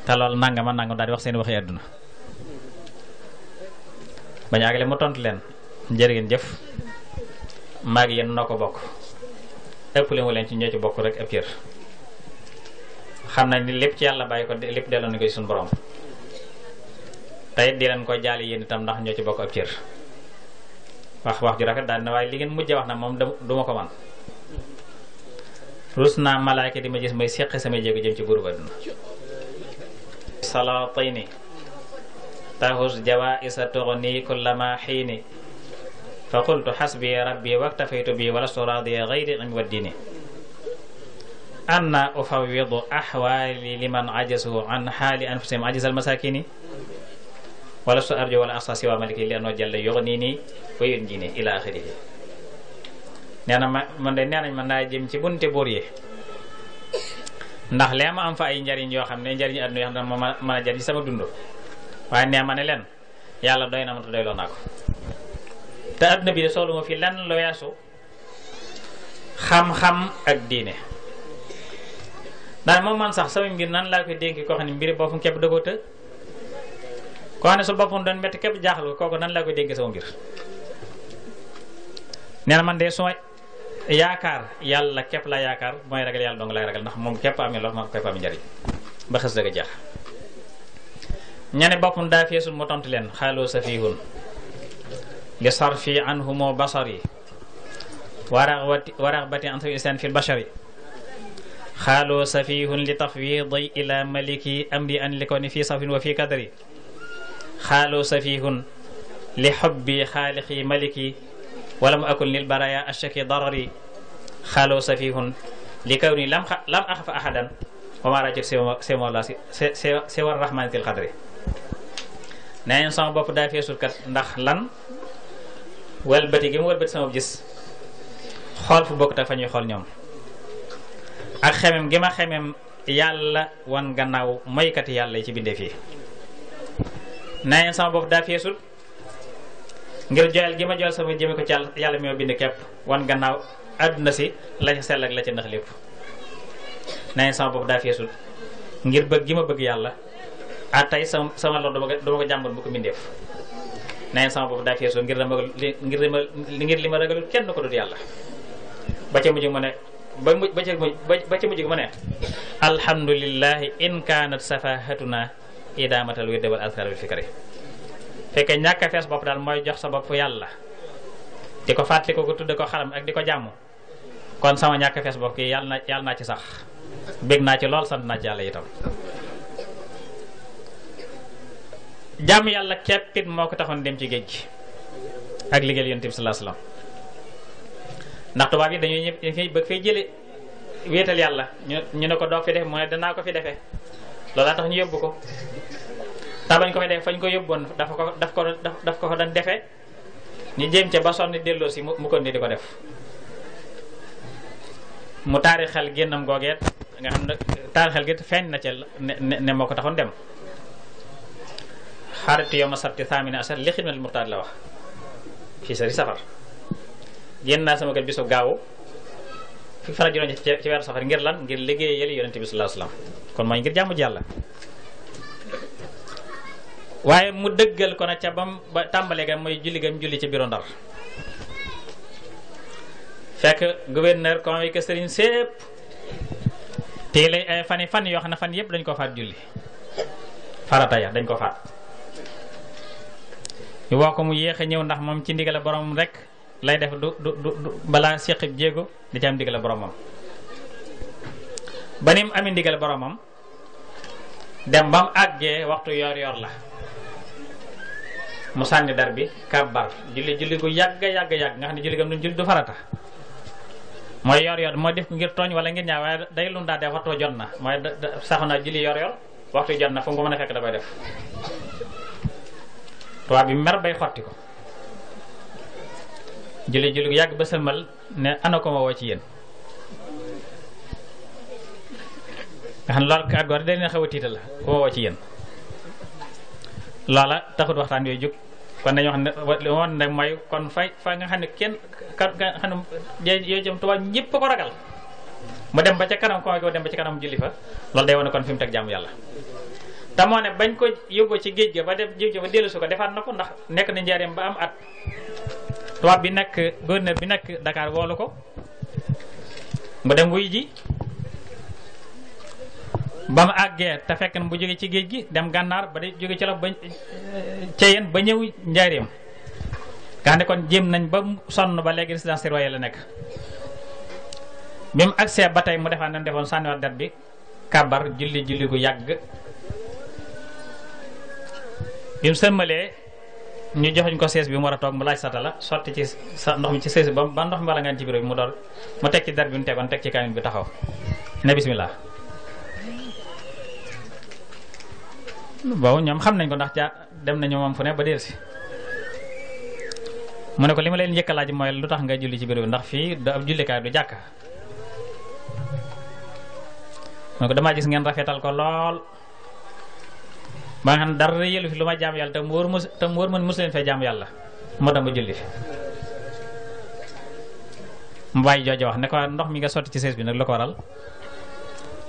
Speaker 3: te loolu nangama nangam daal di wax seen waxi àdduna bañ àggale mu tontu leen jërë ngeen jëf maag yéen noo ko bokk ëpp leen wu leen ci ñoo ci bokk rek ab cër xam nañ ni lépp ci yàlla bàyyi ko lépp delloo ni ko ci suñu borom tey di leen ko jaali yéen itam ndax ñoo ci bokk ab cër wax ju rafet daal ne waaye li ngeen mujj wax na moom duma ko man rus naa malaayka di ma gis may seqi samay jéego jëm ci buuru ba duna salaatayni tahus jawaisa tughni kullama xiini fa qultu xasbi rabbi waktafaytu bi walastu radiya gayri ilmi wa diini anna ufawwidu axwaali liman ajasu an xaali anfusihim ajisal masakini walastu arju wala asa siwa maliki li anno jalla yughnini wa yunjini ila axirihi nee na man de nee nañ man naa jëm ci bunte buur yi ndax lee ma am fa ay njariñ yoo xam ne njariñu àdduna yoo xam ne ma mën a jariñ sama dund waaye nee ma ne leen yàlla doy na ma te doyloo naa ko te àdduna bi de soolu ma fi lenn lu weesu xam-xam ak diine ndax moom man sax sama mbir nan laa koy dénk koo xam ne mbiri boppam képp da koo të koo xam ne su boppam doon métti képp jaaxal ko kooku nan laa koy dénk sama mbir nee na man de suma yaakaar yàlla képp la yaakaar mooy ragal yàlla dong lay ragal ndax moom képp amee lox ma képp am njariñ ba xës dëgg jeex ñane boppam daa feesul mu tontu leen xaaloo safihun li sarfi anhumu basari wa raghbati an insan fil bashari xaaloo safihun li tafwidi ila maliki amri an likoni fi safin wa fi kadari xaaloo safihun li xubbi xaaliqi maliki wala mu akul lil baraya ashaki darari xaaloo safihun li kaw ni lam axafa ahadan wa ma rajut siwa rahmani fil qadri nee nañ sama bopp daa feesul kat ndax lan wëlbati gi mu wëlbati sama gis xool fu bokk te fa ñuy xool ñoom ak xemem gi ma xemem yàlla wan gannaaw moykati yàlla yi ci bindee fii nee nañ sama bopp daa feesul ngir joyal gi ma joyal sama jëme ko ci yàlla mi ma bind képp wan gannaaw àdduna si la ca sell ak la ca ndax lépp nee nañ sama bopp daa feesul ngir bëgg gi ma bëgg yàlla tey sama lor dama ko jàmbat bu ko mbindeef nee nañ sama bopp daa feesul ngir li ma ragalul kenn ko dut yàlla ba ca mujj mu ne ba ca mujj mu ne alhamdulillahi in kaanat safahatuna idamatal wirde wal azkar bil fikri fekkee ñàkk a fees bopp daal mooy jox sa bopp yàlla di ko fàttali ko tudde ko xalam ak di ko jàmm kon sama ñàkk a fees bopp ki yàlla naa ci sax bég naa ci lool sant naa ci yàlla itam jàmm yàlla képpit moo ko taxoon dem ci géej gi ak liggéeyal yonent bi sallallahu alayhi wasallam ndax tubaab yi dañuy ñëpp bëgg fay jële wéetal yàlla ñu ne ko doog fi defe mu ne danaa ko fi defee loolaa tax ñu yóbbu ko tax bañ ko fi def fañ ko yóbboon daf ko fa doon defee ñu jéem ca ba sonni delloo si mu ko ni di ko def mu taarixal génnam googeet nga xam ne taarixal gi feeñ na ca ne moo ko taxoon dem xaarati yow ma sabti thamina asar li xidmatil muxtaar la wax fii sari safar génn naa sama kër bisu gaawu fi fara juróom ci weeru safar ngir lan ngir liggéeyal yonente bi sallallahu alayhi wasallam kon mooy ngir jàmm jàlla waaye mu dëggal ko na ca ba tàmbalee ga mooy julli gam julli ci biro Ndar fekk gouverneur convoqué sëriñ sépp te lay ay fan yoo xam ne fan yëpp dañ ko faat julli farata ya dañ ko faat ñu woo ko mu yéex a ñëw ndax moom ci ndigal borom rek lay def du balaa séqib jéego di ci am ndigal boromam ba ni mu amee ndigal boromam dem ba mu àggee waxtu yor la mu sànni dar bi kàbbar julli gu yàgg nga xam ne julli gam duñ julli du farata mooy yor mooy def ko ngir tooñ wala ngir ñaaw waaye day lu daa def waxtu jot na mooy saxu naa julli yor waxtu jot na fu mu ko mën a fekk da koy def tubaab bi mer bay xotti ko julli gu yàgg ba sëlmal ne ana ko ma woo ci yéen nga xam ne loolu kàddu goor day na xaw a tiital la ko ma woo ci yéen loola taxut waxtaan yooyu jóg kon dañoo xam ne woon ne mooy kon fa nga xam ne kenn nga xam ne yooyu jëm tubaab ñëpp ko ragal mu dem ba ca kanam ko dem ba ci kanam julli fa loolu day wane kon fi mu teg jaamu yàlla te moo ne bañ ko yóbbu ci géej ga ba dem géej ga ba dellu su ko defaat na ko ndax nekk na njaareem ba am at tubaab bi nekk gouverneur bi nekk Dakar woolu ko mu dem wuy ji ba mu àggee te fekk na bu jógee ci géej gi dem gànnaar ba di jóge ci la ba Ceyeen ba ñëw njaareem nga xam ne kon jéem nañ ba sonn ba léegi résidence surveillée la nekk bi mu agsee ba tey mu defaat nañ defoon sànniwaat dat bi kàbbar julli gu yàgg bi mu sëmmalee ñu joxuñ ko sees bi mu war a toog mu laaj sata la sotti ci sa ndox mi ci sees bi ba ndox mi wala ngaan ci bureau bi mu door mu teg ci dat bi mu tegoon teg ci kaamil bi taxaw ne bismillah boobu ñoom xam nañ ko ndax dem nañu moom fu ne ba dellusi mu ne ko li ma leen njëkk a laaj mooy lu tax nga julli ci bureau bi ndax fii du ab jullikaay du jàkka mu ne ko damaa gis ngeen rafetal ko lool ba nga xam ne dara yëlu fi lu ma jaam yàlla te mu wóor ma mosu leen fee jaam yàlla moo tax ma julli fi mu bàyyi jooju wax ne ko ndox mi nga sotti ci sees bi nag lu ko waral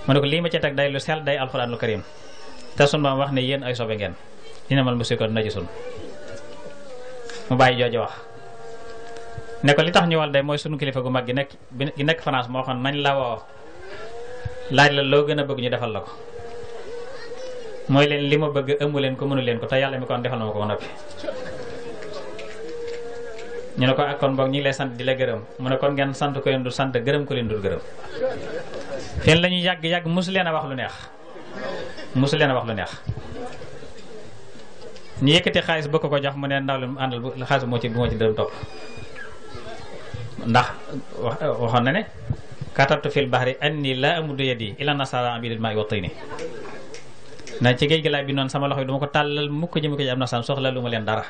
Speaker 3: mu ne ko lii ma ci teg day lu sell day alxuraanul karim te sunu Boroom wax ne yéen ay sobe ngeen innamal mushrikuuna najasun mu bàyyi jooju wax ne ko li tax ñu wal day mooy sunu kilifa gu mag gi nekk France moo xam nañ la woo laaj la loo gën a bëgg ñu defal la ko mooy leen li ma bëgg ëmmu leen ko mënu leen ko te yàlla mi kon defal na ma ko ba noppi ñu ne ko ak kon boog ñu ngi lay sant di la gërëm mu ne kon ngeen sant ko leen du sant gërëm ko leen dul gërëm feen la ñu yàgg mosu leen a wax lu neex ñu yëkkati xaalis bëgg ko jox mu ne ndaw li mu àndal bu xaalis bu moo ci dërëm topp ndax waxoon na ne katabtu fil bahri anni la amudu yadi ila nasara abidil ma'i wa tini na ci géej gi laay bi noonu sama loxo yi duma ko tàllal mukk jëmi ko ci am nasaan soxla lu ma leen dara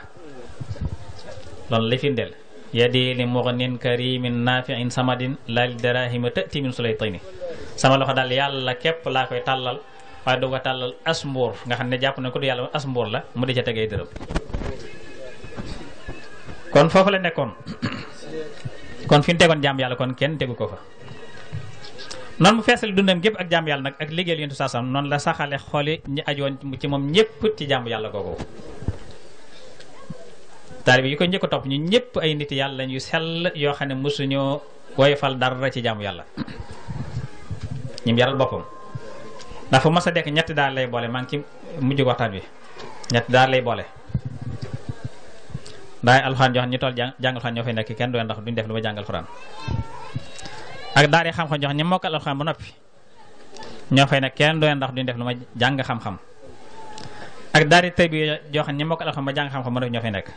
Speaker 3: loolu li firndeel yadi li mughnin karimin nafi'in samadin la li darahima ta'ti min sulaytini sama loxo daal yàlla képp laa koy tàllal waaye doo ko tàllal as mbuur nga xam ne jàpp na ko du yàlla as mbuur la mu di ca tegee dërëm kon foofu la nekkoon kon fi ñu tegoon jaam yàlla kon kenn tegu ko fa noonu mu feesal dundam gépp ak jaam yàlla nag ak liggéeyal yonent saa sam noonu la saxale xooli ñi ajoon ci moom ñëpp ci jaam yàlla googu taalibe yi ko njëkk a topp ñu ñëpp ay nit yàlla ñu sell yoo xam ne mosuñoo woyofal dara ci jaamu yàlla ñim yaral boppam ndax fu mas a dekk ñetti daal lay boole maa ngi ci mujj waxtaan bi ñetti daal lay boole daay alxuraan joo xam ñu toll jàngal xuraan ñoo fay nekk kenn doon ndax duñ def lu ma jàngal xuraan ak daari xam-xam joo xam ñi mokkal alxuraan ba noppi ñoo fay nekk kenn doon ndax duñ def lu ma jàng xam-xam ak daari tërbiya joo xam ñi mokkal alxuraan ba jàng xam-xam ba noppi ñoo fay nekk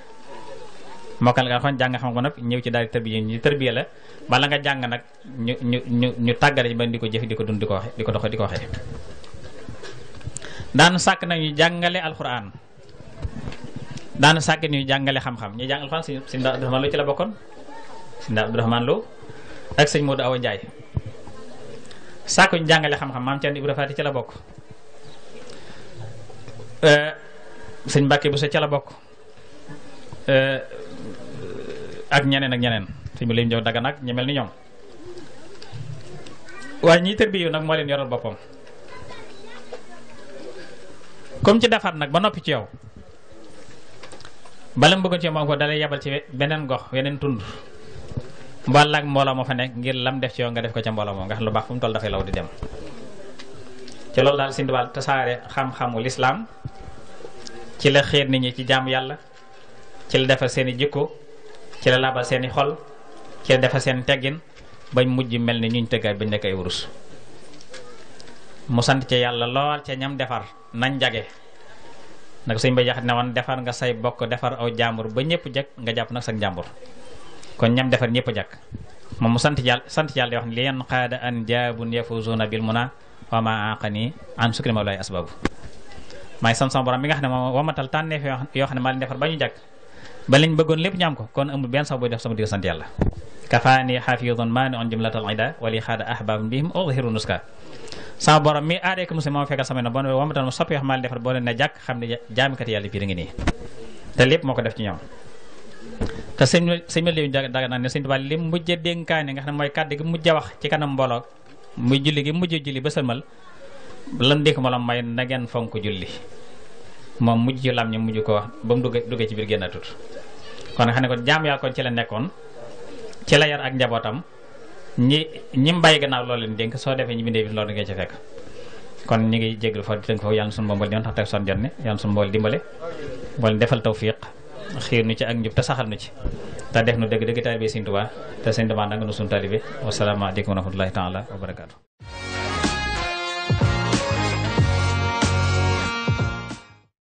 Speaker 3: mokkal alxuraan jàng xam-xam ba noppi ñëw ci daari tërbiya ñu tërbiya la bala nga jàng nag ñu tàggale ba di ko jëf di ko dund di ko waxe di ko doxe di ko waxee daan sàkk nag ñu jàngale alxuraan daan sàkk ñu jàngale xam-xam ñu jàng alxuraan si Ndaa Abdourahmane Lo ci la bokkoon si Ndaa Abdourahmane Lo ak sëñ Modou Awa Ndiaye sàkk ñu jàngale xam-xam maam Thierno Ibrahima Fati ci la bokk sëñ Mbàkke Bousso ca la bokk ak ñeneen fi mu leen jox daga nag ñu mel ni ñoom waaye ñiy tërbiyu nag moo leen yoral boppam comme ci defar nag ba noppi ci yow bala mu bëggoon ci moom ko dalay yebal ci beneen gox weneen tund mbala ak mbooloo moo fa nekk ngir lam def ci yow nga def ko ca mbooloo moom nga xam lu baax fu mu toll dafay law di dem ci loolu daal sindiwaal tasaare xam-xamu lislaam ci la xeet nit ñi ci jaamu yàlla ci la defar seeni jikko ci la laabal seeni xol ci la defar seen teggin bañ mujj mel ni ñuñ tëggaay bañ nekk ay wurus mu sant ci yàlla lool ca ñam defar nañ jage nag sëñ Bay Jaxate ne woon defar nga say bokk defar aw jàmbur ba ñëpp jag nga jàpp nag sa jàmbur kon ñam defar ñëpp jag moom mu sant yàlla di wax ne li yan xaada an jaabun yafuzuna bil muna wa ma aqani an sukri mawlaay asbabu maay sant sama borom mi nga xam ne moom wamatal tànneef yoo xam ne maa leen defar ba ñu jag ba liñ bëggoon lépp ñu am ko kon amul benn sax booy def sama digg sant yàlla kafaani xafidun maani on jumlatal ida wali xaada ahbabun bihim udhiru nuska sama borom mi aadee ko muslim moom fekkal sama ne bon wamatal mu soppi yoo xam maa leen defar boo leen ne jàkk xam ne jaamikat yàlla biir a ngi nii te lépp moo ko def ci ñoom te sëñ ma léegi daga nag ne sëñ Tuubaa li mujj dénkaane nga xam ne mooy kàddu gi mujj a wax ci kanam mbooloo muy julli gi mujj julli ba sëlmal lan dénk moo la may na ngeen fonk julli moom mujj ci lam ñu mujj ko wax ba mu duggee ci biir génn tut kon nga xam ne ko jaam yàlla kon ci la nekkoon ci la yar ak njabootam ñi mu bàyyi gannaaw loolu leen dénk soo defee ñi bindee bi loolu ngay ci fekk kon ñu ngi jégalu fa di tënk foofu yàlla na sunu mbool di tax teg son jot ne yàlla na sunu mbool dimbale mbool defal tawfiq xiir nu ci ak njub te saxal nu ci te def nu dëgg dëgg taalibe Sëñ Tuubaa te Sëñ Tuubaa nanga nu sunu taalibe wasalaamaaleykum wa rahmatullahi taala wa barakaatu